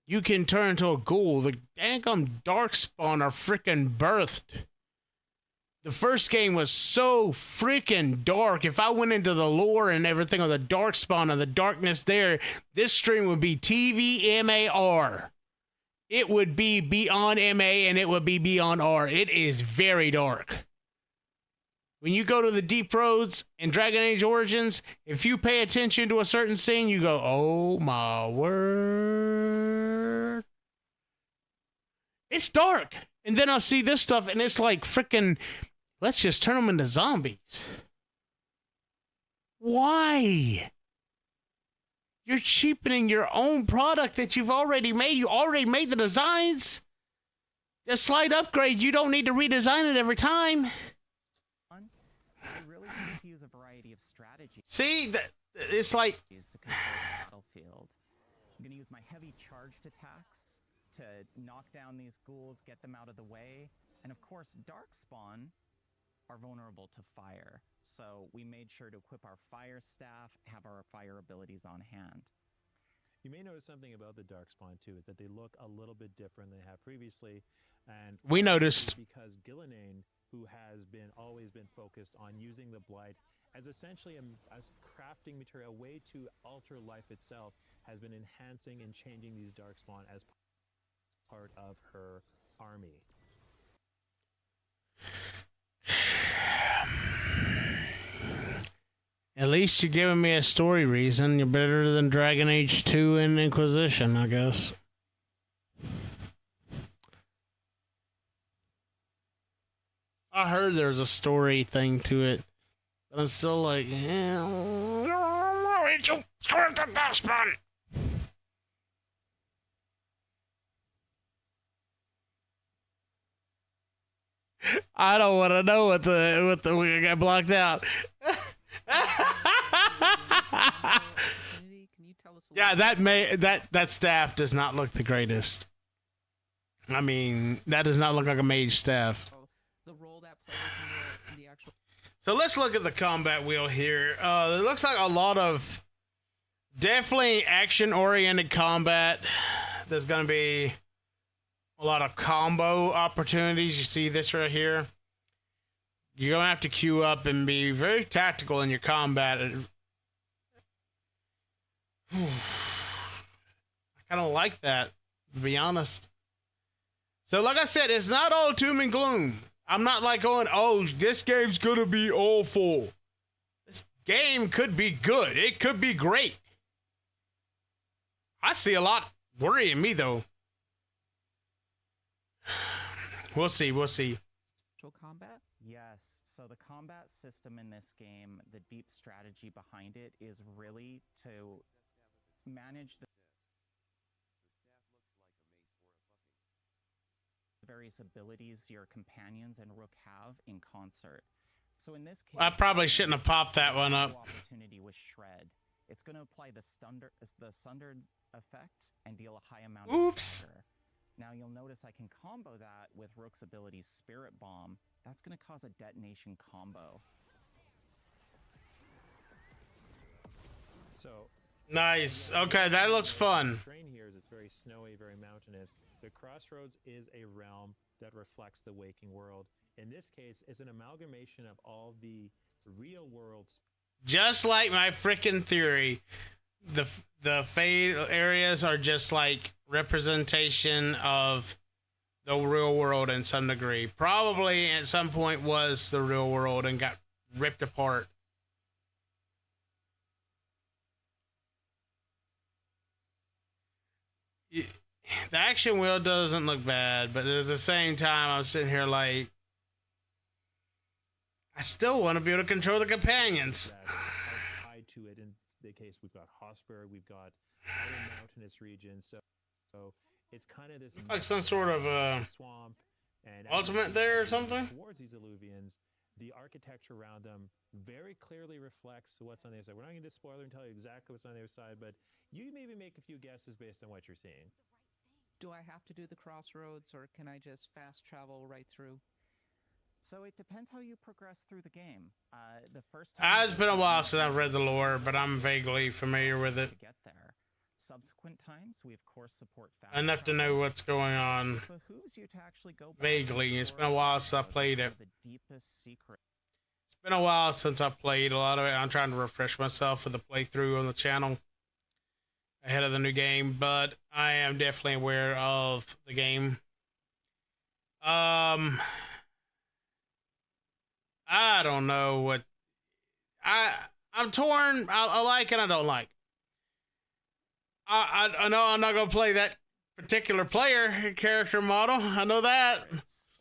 You can turn into a ghoul. The dangum Darkspawn are freaking birthed. The first game was so freaking dark. If I went into the lore and everything of the Darkspawn and the darkness there, this stream would be TVMAR. It would be beyond MA and it would be beyond R. It is very dark. When you go to the Deep Roads in Dragon Age Origins, if you pay attention to a certain scene, you go, oh my word. It's dark. And then I'll see this stuff and it's like freaking, let's just turn them into zombies. Why? You're cheapening your own product that you've already made. You already made the designs. Just slight upgrade. You don't need to redesign it every time. we really need to use a variety of strategies. See, it's like... To control the battlefield. I'm going to use my heavy charged attacks to knock down these ghouls, get them out of the way. And of course, Darkspawn are vulnerable to fire. So we made sure to equip our fire staff, have our fire abilities on hand. You may notice something about the Darkspawn too, that they look a little bit different than they have previously. And we noticed. Because Gillen always been focused on using the blight as essentially a crafting material, a way to alter life itself, has been enhancing and changing these darkspawn as part of her army. At least you're giving me a story reason. You're better than Dragon Age 2 and Inquisition, I guess. I heard there's a story thing to it, but I'm still like, I don't want to know what we got blocked out. Yeah, that staff does not look the greatest. I mean, that does not look like a mage staff. The role that plays in the actual. So let's look at the combat wheel here. It looks like a lot of definitely action-oriented combat. There's going to be a lot of combo opportunities. You see this right here. You're going to have to queue up and be very tactical in your combat. I kind of like that, to be honest. So like I said, it's not all doom and gloom. I'm not like going, oh, this game's going to be awful. This game could be good. It could be great. I see a lot worrying me, though. We'll see. Combat? Yes, so the combat system in this game, the deep strategy behind it is really to manage the various abilities your companions and Rook have in concert. So in this case, I probably shouldn't have popped that one up. Opportunity with Shred. It's going to apply the sundered effect and deal a high amount of stagger. Now you'll notice I can combo that with Rook's ability Spirit Bomb. That's going to cause a detonation combo. So nice. Okay, that looks fun. The terrain here is it's very snowy, very mountainous. The Crossroads is a realm that reflects the waking world. In this case, it's an amalgamation of all the real worlds. Just like my freaking theory, the Fade areas are just like representation of the real world in some degree. Probably at some point was the real world and got ripped apart. The action wheel doesn't look bad, but at the same time, I'm sitting here like, I still want to be able to control the companions. That are tied to it. In the case, we've got Hosper, we've got other mountainous regions, so it's kind of this like some sort of swamp and ultimate there or something. Towards these alluvions, the architecture around them very clearly reflects what's on the other side. We're not going to spoiler and tell you exactly what's on the other side, but you maybe make a few guesses based on what you're seeing. Do I have to do the crossroads, or can I just fast travel right through? So it depends how you progress through the game. The first time It's been a while since I've read the lore, but I'm vaguely familiar with it. to get there. Subsequent times, we of course support fast Enough to know what's going on. It behooves you to actually go back Vaguely. and It's explore been a while the since I roads played to it. see the deepest secret. It's been a while since I played a lot of it. I'm trying to refresh myself with the playthrough on the channel ahead of the new game, but I am definitely aware of the game. I don't know what I'm torn. I like and I don't like. I know I'm not gonna play that particular player character model. I know that.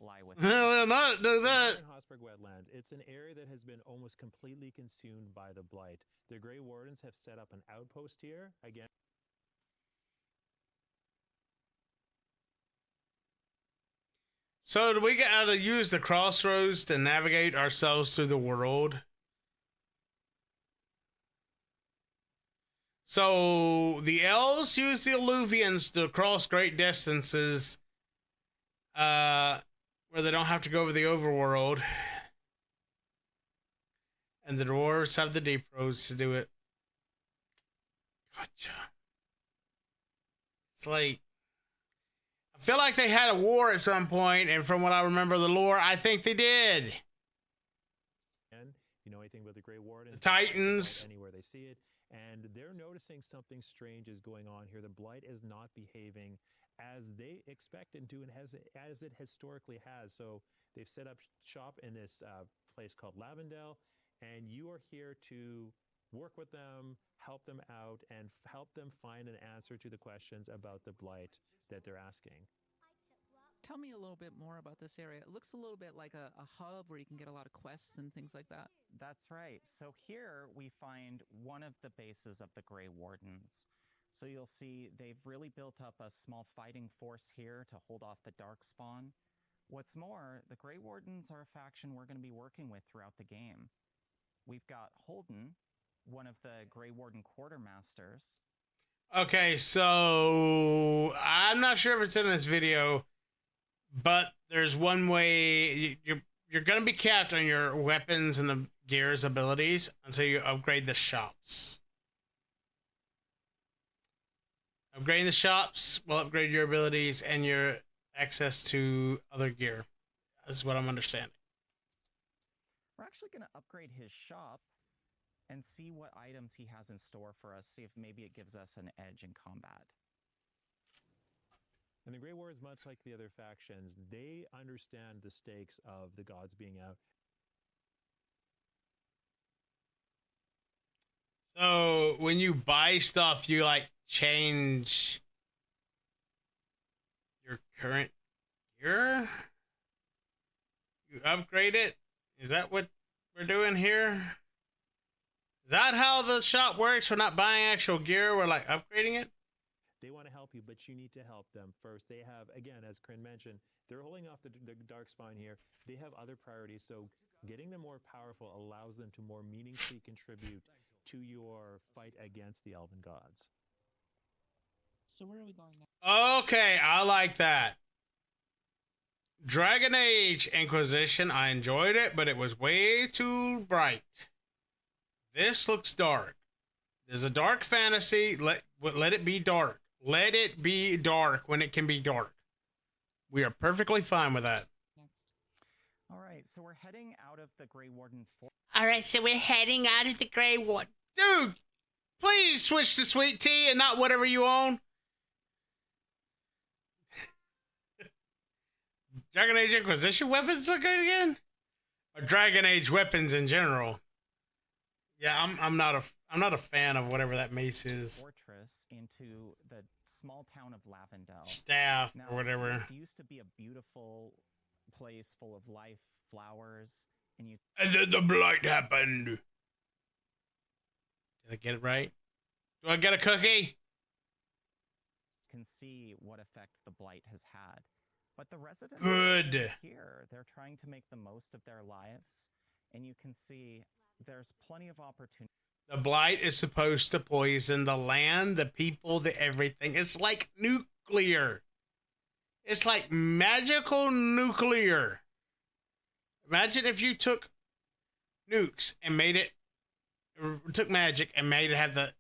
Lie with I will not do that. In Hosberg Wetland, it's an area that has been almost completely consumed by the blight. The Grey Wardens have set up an outpost here again. So do we gotta use the crossroads to navigate ourselves through the world? So the elves use the alluvians to cross great distances, where they don't have to go over the overworld, and the dwarves have the deep roads to do it. Gotcha. It's like, I feel like they had a war at some point, and from what I remember the lore, I think they did. Titans. Anywhere they see it, and they're noticing something strange is going on here. The Blight is not behaving as they expected to, and as it historically has. So they've set up shop in this place called Lavendale, and you are here to work with them, help them out, and help them find an answer to the questions about the Blight that they're asking. Tell me a little bit more about this area. It looks a little bit like a hub where you can get a lot of quests and things like that. That's right. So here we find one of the bases of the Grey Wardens. So you'll see they've really built up a small fighting force here to hold off the Darkspawn. What's more, the Grey Wardens are a faction we're going to be working with throughout the game. We've got Holden, one of the Grey Warden quartermasters. Okay, so I'm not sure if it's in this video, but there's one way you're gonna be capped on your weapons and the gear's abilities until you upgrade the shops. Upgrading the shops will upgrade your abilities and your access to other gear. That's what I'm understanding. We're actually going to upgrade his shop and see what items he has in store for us, see if maybe it gives us an edge in combat. And the Grey Wardens, much like the other factions, they understand the stakes of the gods being out. So when you buy stuff, you like change your current gear? You upgrade it? Is that what we're doing here? Is that how the shop works? We're not buying actual gear, we're like upgrading it? They want to help you, but you need to help them first. They have, again, as Kryn mentioned, they're holding off the Darkspawn here. They have other priorities, so getting them more powerful allows them to more meaningfully contribute to your fight against the Elven gods. So where are we going now? Okay, I like that. Dragon Age Inquisition, I enjoyed it, but it was way too bright. This looks dark. There's a dark fantasy. Let it be dark. Let it be dark when it can be dark. We are perfectly fine with that. All right, so we're heading out of the Grey Warden Fort. All right, so we're heading out of the Grey Warden. Dude, please switch to sweet tea and not whatever you own. Dragon Age Inquisition weapons look good again? Or Dragon Age weapons in general? Yeah, I'm not a fan of whatever that mace is. Fortress into the small town of Lavendale. Staff Now, or whatever. This used to be a beautiful place full of life, flowers, and you And then the blight happened. Did I get it right? Do I get a cookie? can see what effect the blight has had. But the residents Good. here, they're trying to make the most of their lives, and you can see there's plenty of opportunity. The blight is supposed to poison the land, the people, the everything. It's like nuclear. It's like magical nuclear. Imagine if you took nukes and made it, took magic and made it have that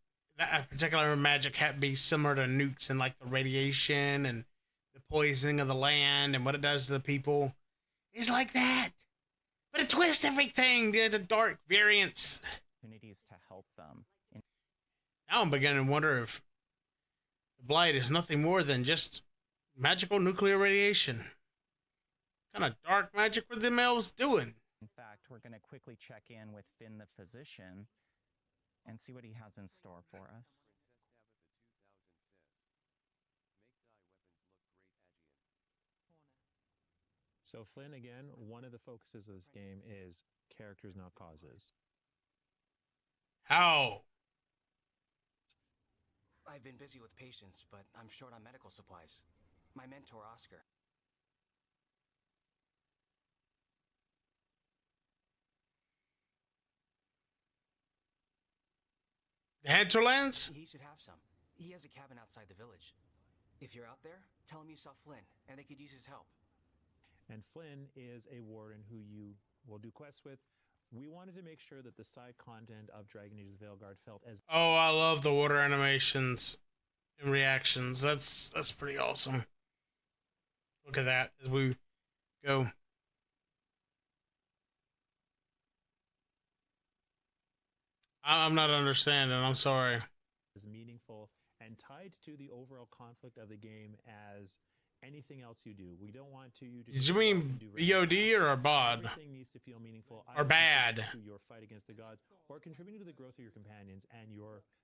particular magic be similar to nukes and like the radiation and the poisoning of the land and what it does to the people. It's like that. But it twists everything. The dark variants. Opportunities to help them. Now I'm beginning to wonder if the blight is nothing more than just magical nuclear radiation. What kind of dark magic were them elves doing? In fact, we're going to quickly check in with Finn the physician and see what he has in store for us. So Flynn, again, one of the focuses of this game is characters, not causes. How? I've been busy with patients, but I'm short on medical supplies. My mentor, Oscar. The hinterlands? He should have some. He has a cabin outside the village. If you're out there, tell him you saw Flynn, and they could use his help. And Flynn is a warden who you will do quests with. We wanted to make sure that the side content of Dragon Age the Veilguard felt as... Oh, I love the water animations and reactions. That's pretty awesome. Look at that as we go. I'm not understanding. I'm sorry. As meaningful and tied to the overall conflict of the game as anything else you do. We don't want you to. Did you mean BOD or a bod? Everything needs to feel meaningful. Or bad? To your fight against the gods, or contributing to the growth of your companions and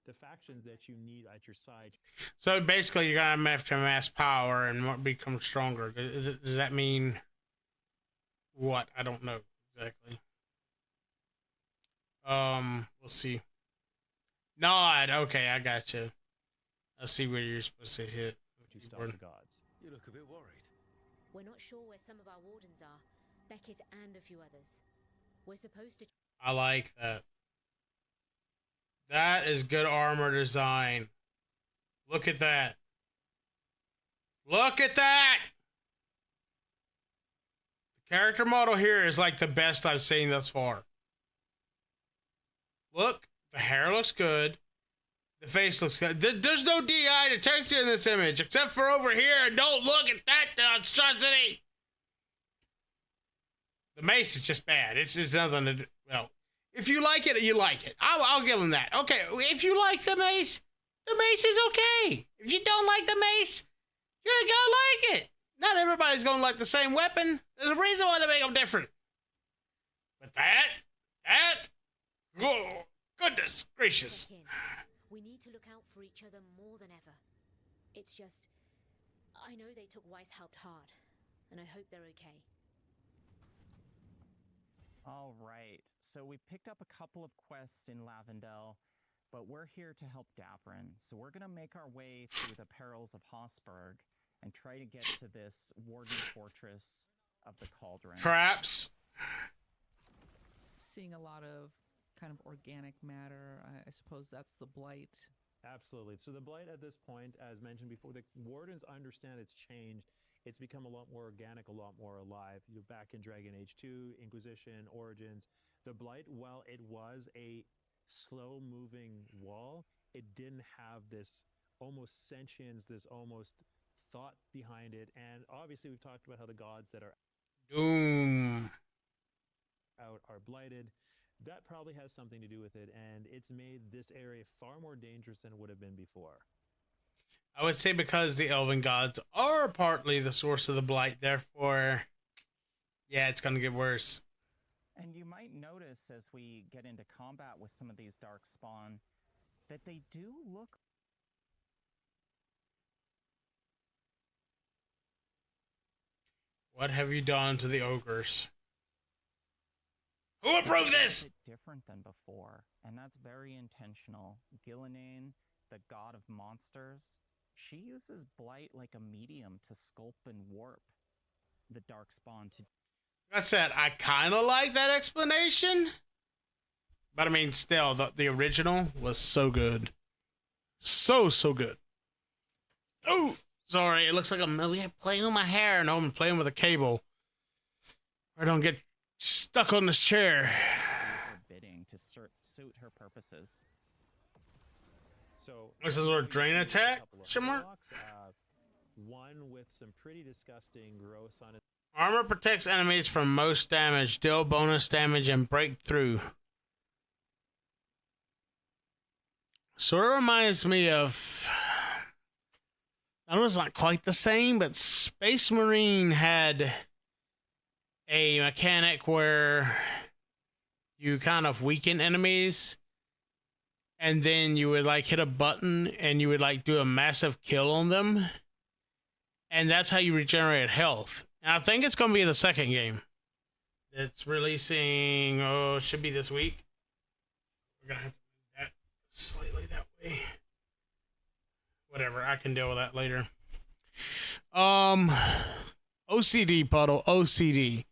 the factions that you need at your side. So basically, you're gonna have to amass power and become stronger. Does that mean what? I don't know exactly. We'll see. Nod. Okay, I got you. I see where you're supposed to hit. To stop the gods. You look a bit worried. We're not sure where some of our wardens are. Beckett and a few others. We're supposed to... I like that. That is good armor design. Look at that. Look at that! The character model here is like the best I've seen thus far. Look, the hair looks good. The face looks good. There's no DI detection in this image, except for over here, and don't look at that monstrosity! The mace is just bad. It's nothing to do. Well, if you like it, you like it. I'll give them that. Okay, if you like the mace is okay. If you don't like the mace, you're gonna like it. Not everybody's gonna like the same weapon. There's a reason why they make them different. But oh, goodness gracious. Check in. We need to look out for each other more than ever. It's just, I know they took Weishaupt hard, and I hope they're okay. All right, so we picked up a couple of quests in Lavendel, but we're here to help Davrin. So we're gonna make our way through the perils of Hossberg and try to get to this Warden Fortress of the Cauldron. Traps. Seeing a lot of kind of organic matter. I suppose that's the blight. Absolutely. So the blight at this point, as mentioned before, the wardens understand it's changed. It's become a lot more organic, a lot more alive. You're back in Dragon Age 2, Inquisition, Origins. The blight, while it was a slow-moving wall, it didn't have this almost sentience, this almost thought behind it. And obviously, we've talked about how the gods that are Doom. out are blighted. That probably has something to do with it, and it's made this area far more dangerous than it would have been before. I would say because the elven gods are partly the source of the blight, therefore, yeah, it's going to get worse. And you might notice as we get into combat with some of these dark spawn that they do look... What have you done to the ogres? Who approved this? A bit different than before, and that's very intentional. Gillenane, the god of monsters, she uses blight like a medium to sculpt and warp the dark spawn to... I said, I kind of like that explanation. But I mean, still, the original was so good. So good. Oh, sorry. It looks like I'm playing with my hair. No, I'm playing with a cable. I don't get stuck on this chair. Bidding to suit her purposes. So This is our drain attack? Shimmer? One with some pretty disgusting growth on it. Armor protects enemies from most damage, deal bonus damage, and breakthrough. Sort of reminds me of... I know it's not quite the same, but Space Marine had a mechanic where you kind of weaken enemies, and then you would like hit a button and you would like do a massive kill on them, and that's how you regenerate health. And I think it's going to be the second game. It's releasing, it should be this week. We're going to have to do that slightly that way. Whatever, I can deal with that later. OCD, Puddle, OCD.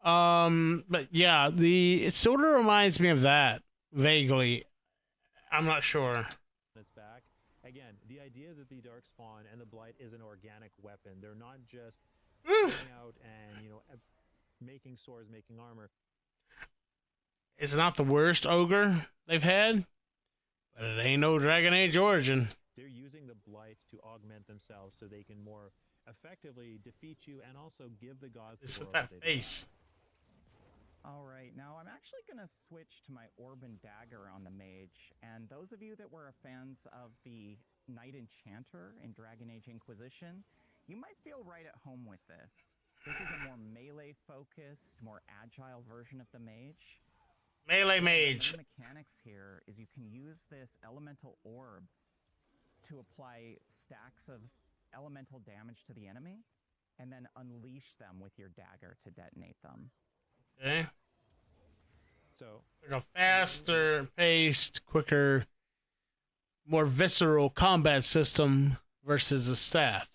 But yeah, it sort of reminds me of that, vaguely. I'm not sure. It's back. Again, the idea that the Darkspawn and the Blight is an organic weapon. They're not just going out and, making swords, making armor. It's not the worst ogre they've had, but it ain't no Dragon Age Origin. They're using the Blight to augment themselves so they can more effectively defeat you and also give the gods It's the with world that they face. All right, now I'm actually going to switch to my Orb and Dagger on the Mage. And those of you that were fans of the Knight Enchanter in Dragon Age Inquisition, you might feel right at home with this. This is a more melee-focused, more agile version of the Mage. Melee Mage. The main mechanics here is you can use this Elemental Orb to apply stacks of elemental damage to the enemy, and then unleash them with your dagger to detonate them. Okay. So Like a faster paced, quicker, more visceral combat system versus a staff.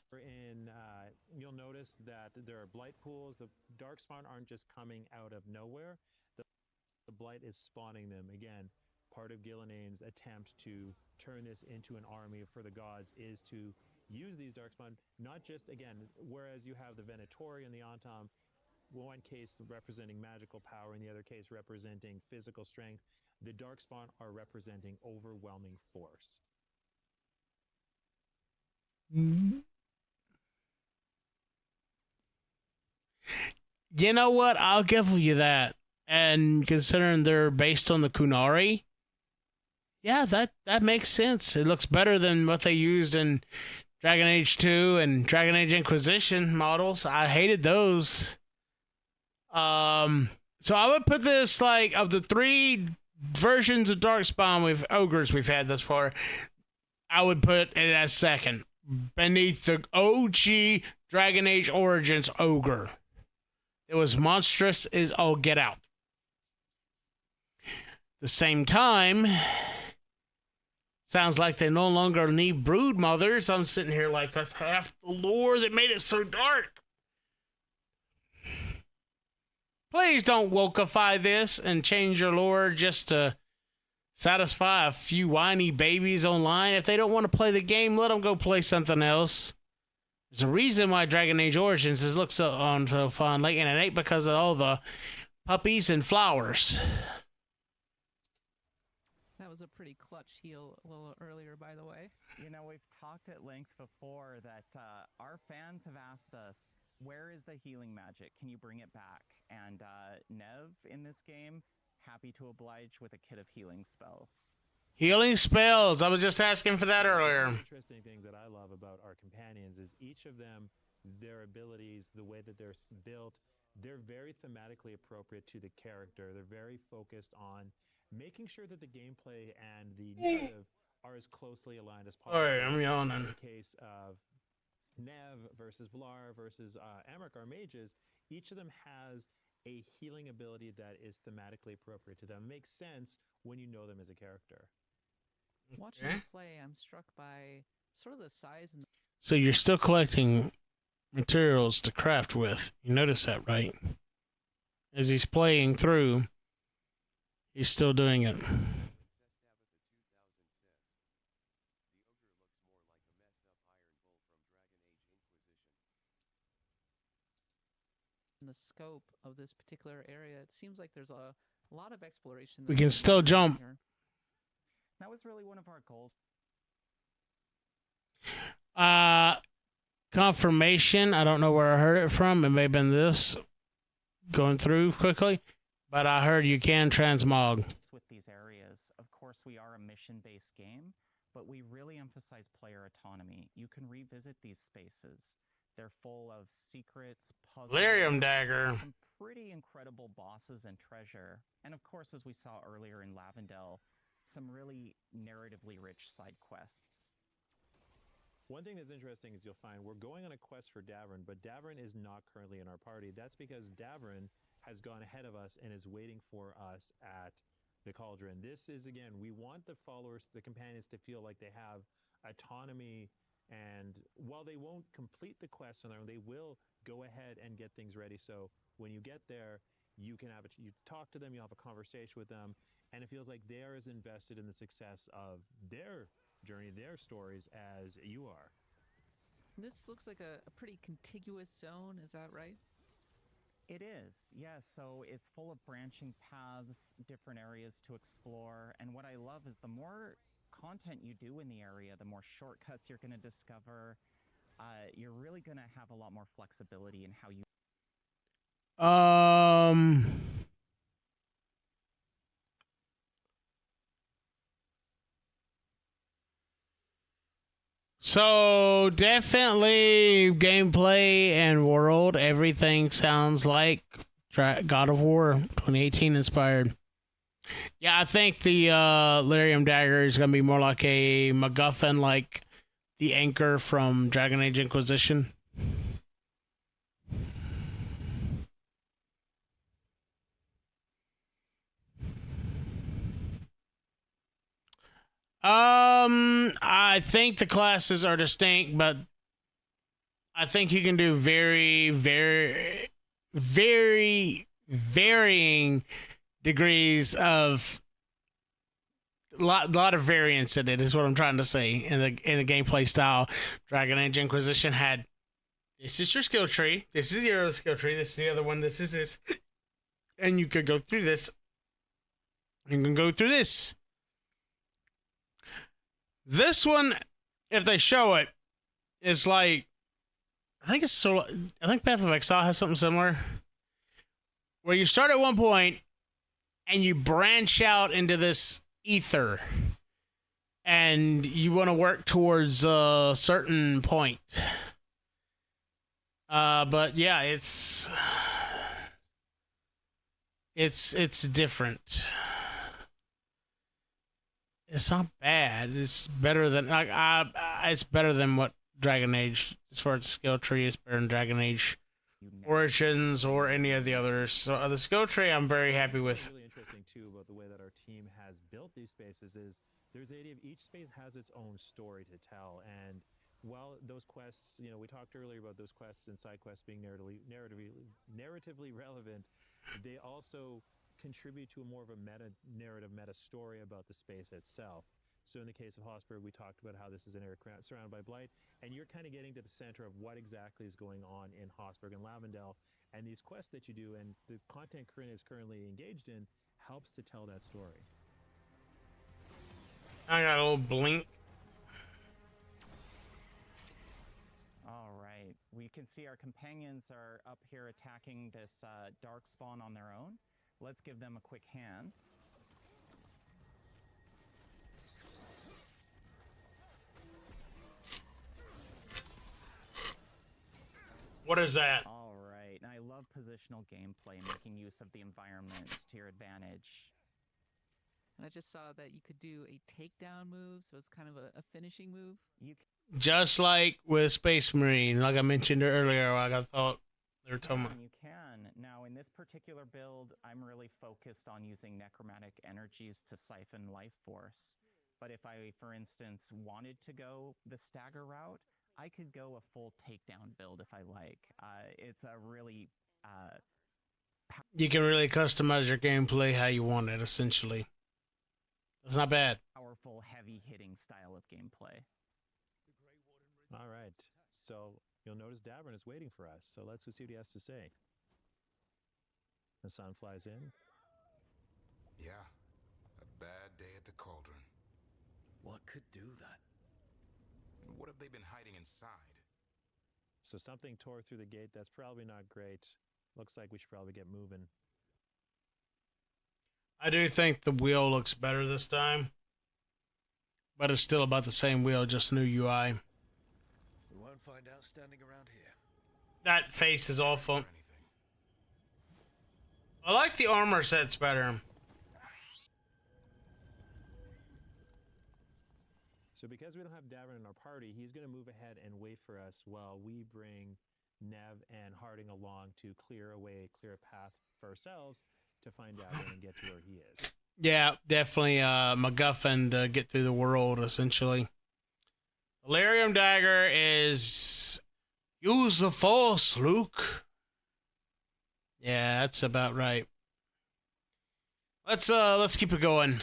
You'll notice that there are blight pools. The darkspawn aren't just coming out of nowhere. The blight is spawning them. Again, part of Gillian's attempt to turn this into an army for the gods is to use these darkspawn, not just, again, whereas you have the Venatori and the Antam, one case representing magical power and the other case representing physical strength, the darkspawn are representing overwhelming force. You know what? I'll give you that. And considering they're based on the Kunari, yeah, that makes sense. It looks better than what they used in Dragon Age 2 and Dragon Age Inquisition models. I hated those. So I would put this, like, of the 3 versions of Darkspawn ogres we've had thus far, I would put it as second, beneath the OG Dragon Age Origins ogre. It was monstrous as all get out. The same time, sounds like they no longer need brood mothers. I'm sitting here like, that's half the lore that made it so dark. Please don't wokeify this and change your lore just to satisfy a few whiny babies online. If they don't want to play the game, let them go play something else. There's a reason why Dragon Age Origins has looked so fun lately, and it ain't because of all the puppies and flowers. That was a pretty clutch heal a little earlier, by the way. You know, we've talked at length before that our fans have asked us, where is the healing magic? Can you bring it back? And Nev, in this game, happy to oblige with a kit of healing spells. Healing spells. I was just asking for that earlier. The interesting thing that I love about our companions is each of them, their abilities, the way that they're built, they're very thematically appropriate to the character. They're very focused on making sure that the gameplay and the narrative are as closely aligned as possible. Sorry, I'm yawning. In the case of Nev versus Vlar versus Amrik, our mages, each of them has a healing ability that is thematically appropriate to them. Makes sense when you know them as a character. Watching him play, I'm struck by sort of the size and So you're still collecting materials to craft with. You notice that, right? As he's playing through, he's still doing it. the scope of this particular area. It seems like there's a lot of exploration. We can still jump. Here. That was really one of our goals. Confirmation. I don't know where I heard it from. It may have been this going through quickly, but I heard you can transmog. With these areas, of course, we are a mission-based game, but we really emphasize player autonomy. You can revisit these spaces. They're full of secrets, puzzles, Lyrium dagger, some pretty incredible bosses and treasure, and of course, as we saw earlier in Lavendel, some really narratively rich side quests. One thing that's interesting is you'll find we're going on a quest for Davrin, but Davrin is not currently in our party. That's because Davrin has gone ahead of us and is waiting for us at the Cauldron. This is, again, we want the followers, the companions, to feel like they have autonomy, and while they won't complete the quest on their own, they will go ahead and get things ready. So when you get there, you can have you talk to them, you'll have a conversation with them, and it feels like they are as invested in the success of their journey, their stories, as you are. This looks like a pretty contiguous zone, is that right? It is, yes. So it's full of branching paths, different areas to explore, and what I love is the more content you do in the area, the more shortcuts you're going to discover. You're really going to have a lot more flexibility in how you... So definitely gameplay and world, everything sounds like God of War 2018 inspired. Yeah, I think the Lyrium Dagger is gonna be more like a MacGuffin, like the anchor from Dragon Age Inquisition. I think the classes are distinct, but I think you can do very, very, very varying degrees of lot of variance in it. Is what I'm trying to say in the gameplay style. Dragon Age Inquisition had this is your skill tree, this is your other skill tree, this is the other one, this is this, and you could go through this. You can go through this. This one, if they show it, is like I think Path of Exile has something similar, where you start at one point and you branch out into this ether, and you want to work towards a certain point. But yeah, it's different. It's not bad. It's better than it's better than what Dragon Age, as far as skill tree, is better than Dragon Age Origins or any of the others. So the skill tree, I'm very happy with. What's really interesting too about the way that our team has built these spaces is there's the idea of each space has its own story to tell, and while those quests, you know, we talked earlier about those quests and side quests being narratively relevant, they also contribute to a more of a meta story about the space itself. So in the case of Hosberg, we talked about how this is an area surrounded by blight, and you're kind of getting to the center of what exactly is going on in Hosberg and Lavendel, and these quests that you do and the content Corinne is currently engaged in helps to tell that story. I got a little blink. All right, we can see our companions are up here attacking this dark spawn on their own. Let's give them a quick hand. What is that? All right, and I love positional gameplay, making use of the environment to your advantage. And I just saw that you could do a takedown move, so it's kind of a finishing move. Just like with Space Marine, like I mentioned earlier, like I thought they were talking about. You can. Now, in this particular build, I'm really focused on using necromantic energies to siphon life force. But if I, for instance, wanted to go the stagger route, I could go a full takedown build if I like. It's a really... You can really customize your gameplay how you want it, essentially. That's not bad. Powerful, heavy-hitting style of gameplay. All right, so you'll notice Davern is waiting for us, so let's go see what he has to say. The sun flies in. Yeah, a bad day at the cauldron. What could do that? What have they been hiding inside? So something tore through the gate. That's probably not great. Looks like we should probably get moving. I do think the wheel looks better this time, but it's still about the same wheel, just new UI. We won't find out standing around here. That face is awful. I like the armor sets better. So because we don't have Davern in our party, he's going to move ahead and wait for us while we bring Nev and Harding along to clear a path for ourselves to find Davern and get to where he is. Yeah, definitely MacGuffin to get through the world, essentially. Lyrium Dagger is use the Force, Luke. Yeah, that's about right. Let's keep it going.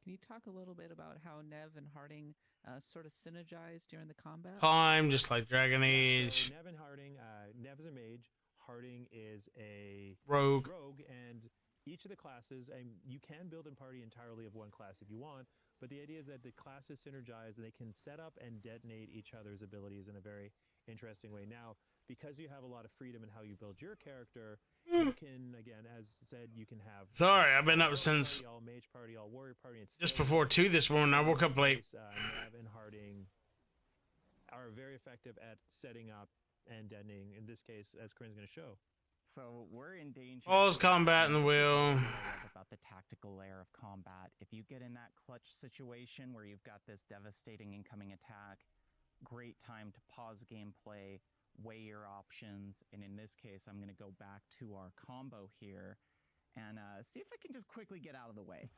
Can you talk a little bit about how Nev and Harding sort of synergize during the combat? Time, just like Dragon Age. So Nev and Harding, Nev is a mage, Harding is a Rogue, and each of the classes, and you can build a party entirely of one class if you want, but the idea is that the classes synergize and they can set up and detonate each other's abilities in a very interesting way. Now, because you have a lot of freedom in how you build your character, you can, again, as said, you can have... Sorry, I've been up since... all mage party, all warrior party. It's just before 2 this morning. I woke up late. Nev and Harding are very effective at setting up and detonating. In this case, as Corinne's going to show. So we're in danger. Pause combat in the This is wheel. really what I love about the tactical layer of combat. If you get in that clutch situation where you've got this devastating incoming attack, great time to pause gameplay, weigh your options, and in this case, I'm going to go back to our combo here and see if I can just quickly get out of the way.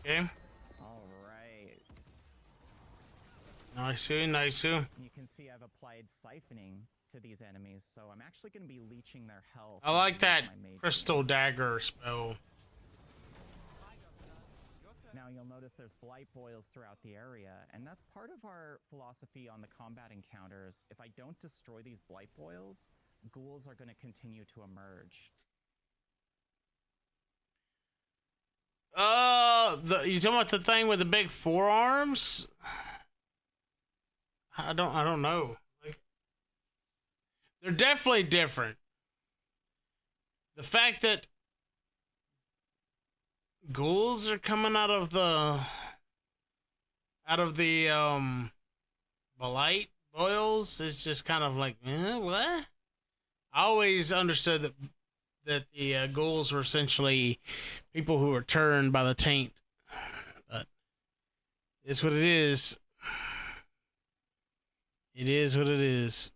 Okay. All right. Nice, nice. You can see I've applied siphoning to these enemies, so I'm actually going to be leeching their health. I like with that my Mage crystal blade. dagger spell. Now you'll notice there's blight boils throughout the area, and that's part of our philosophy on the combat encounters. If I don't destroy these blight boils, ghouls are going to continue to emerge. You talking about the thing with the big forearms? I don't know. Like, they're definitely different. The fact that ghouls are coming out of the blight boils is just kind of like, what? I always understood that the ghouls were essentially people who were turned by the taint, but it's what it is. It is what it is.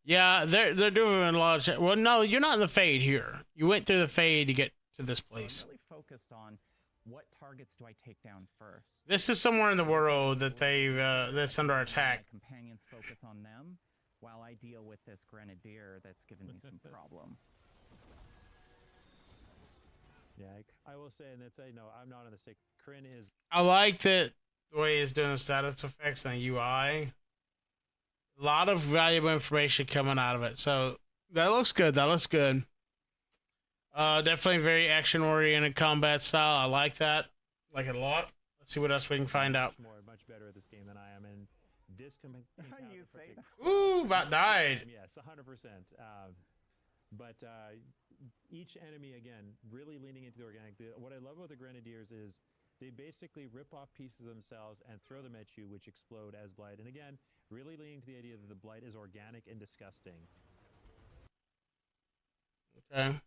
Yeah, they're doing a lot of. Well, no, you're not in the fade here. You went through the fade to get to this place. So I'm really focused on what targets do I take down first. This is somewhere in the world that they've that's under attack. My companions focus on them while I deal with this grenadier that's given me some problem. Yeah, I will say, and that's I'm not on the stick. Corinne is. I like that the way he's doing the status effects and the UI. A lot of valuable information coming out of it. So that looks good. That looks good. Definitely very action-oriented combat style. I like that. Like it a lot. Let's see what else we can find out. Much better at this game than I am, and this You say that. Ooh, about died. Yes, 100%. But each enemy, again, really leaning into the organic. What I love about the Grenadiers is they basically rip off pieces of themselves and throw them at you, which explode as blight. And again, really leaning to the idea that the blight is organic and disgusting. Okay.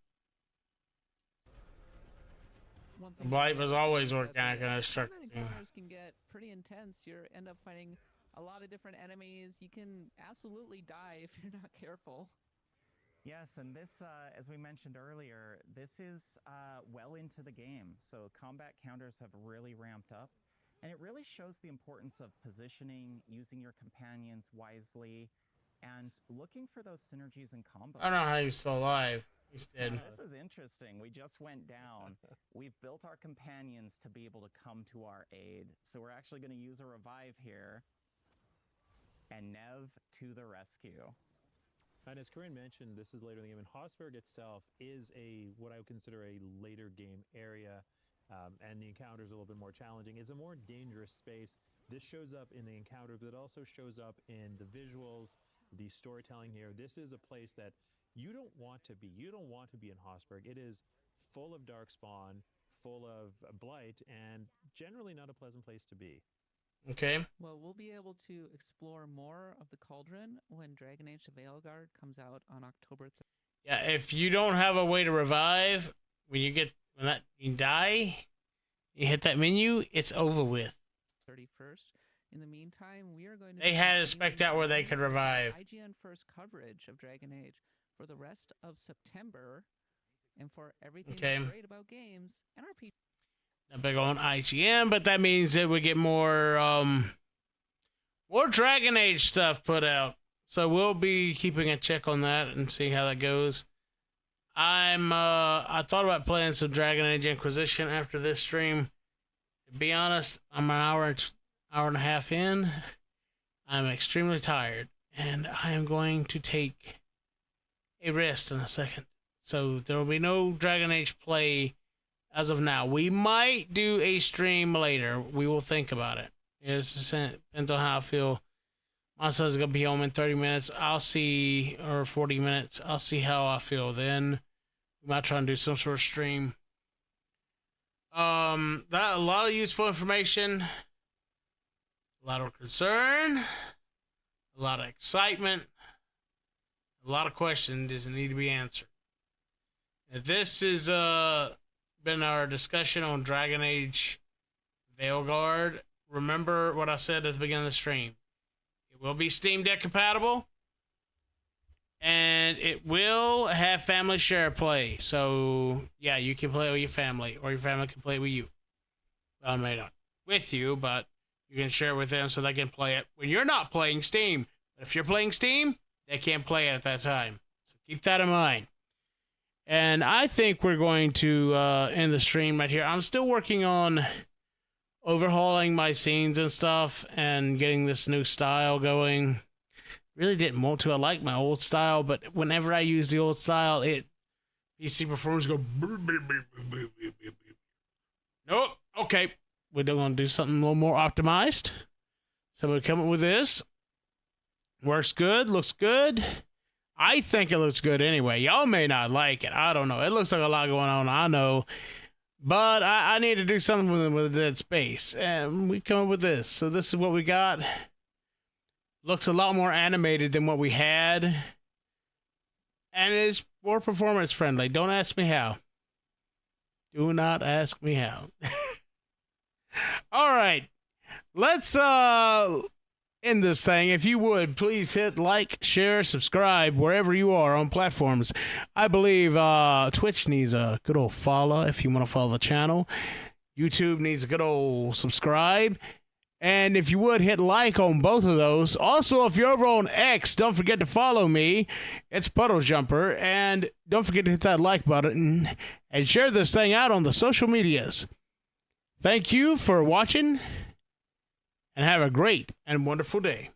One The thing blight I was noticed always is that organic the and combat destructive. encounters can get pretty intense. You end up fighting a lot of different enemies. You can absolutely die if you're not careful. Yes, and this, as we mentioned earlier, this is well into the game. So combat counters have really ramped up. And it really shows the importance of positioning, using your companions wisely, and looking for those synergies and combos. I don't know how he's still alive. He's dead. This is interesting. We just went down. We've built our companions to be able to come to our aid. So we're actually going to use a revive here. And Nev to the rescue. And as Corinne mentioned, this is later in the game, and Hossberg itself is what I would consider a later game area, and the encounters a little bit more challenging. It's a more dangerous space. This shows up in the encounters, but it also shows up in the visuals, the storytelling here. This is a place that you don't want to be. You don't want to be in Hossberg. It is full of darkspawn, full of blight, and generally not a pleasant place to be. Okay. Well, we'll be able to explore more of the Cauldron when Dragon Age: The Veilguard comes out on October 3rd. Yeah, if you don't have a way to revive, when you die, you hit that menu, it's over with. 31st. In the meantime, we are going to. They be had it continuing spec'd out where they could revive. IGN first coverage of Dragon Age for the rest of September, and for everything Okay. that's great about games and our people. A big on IGN, but that means that we get more Dragon Age stuff put out. So we'll be keeping a check on that and see how that goes. I thought about playing some Dragon Age Inquisition after this stream. To be honest, I'm an hour and a half in. I'm extremely tired, and I am going to take a rest in a second. So there will be no Dragon Age play as of now. We might do a stream later. We will think about it. It depends on how I feel Mine says it's gonna be home in 30 minutes. I'll see, or 40 minutes. I'll see how I feel then. We might try and do some sort of stream. That a lot of useful information, a lot of concern, a lot of excitement, a lot of questions that need to be answered. And this has been our discussion on Dragon Age Veilguard. Remember what I said at the beginning of the stream. It will be Steam Deck compatible, and it will have family share play. So, yeah, you can play it with your family, or your family can play it with you. Well, maybe not with you, but you can share it with them so they can play it when you're not playing Steam. But if you're playing Steam, they can't play it at that time. So keep that in mind. And I think we're going to end the stream right here. I'm still working on overhauling my scenes and stuff and getting this new style going. Really didn't want to. I like my old style, but whenever I use the old style, PC performance go. Nope. Okay, we're going to do something a little more optimized. So we're coming with this. Works good. Looks good. I think it looks good anyway. Y'all may not like it. I don't know. It looks like a lot going on. I know. But I need to do something with Dead Space. And we come up with this. So this is what we got. Looks a lot more animated than what we had. And it is more performance friendly. Don't ask me how. Do not ask me how. All right. Let's end this thing. If you would, please hit like, share, subscribe wherever you are on platforms. I believe Twitch needs a good old follow if you want to follow the channel. YouTube needs a good old subscribe. And if you would, hit like on both of those. Also, if you're over on X, don't forget to follow me. It's PuddleJumper. And don't forget to hit that like button and share this thing out on the social medias. Thank you for watching, and have a great and wonderful day.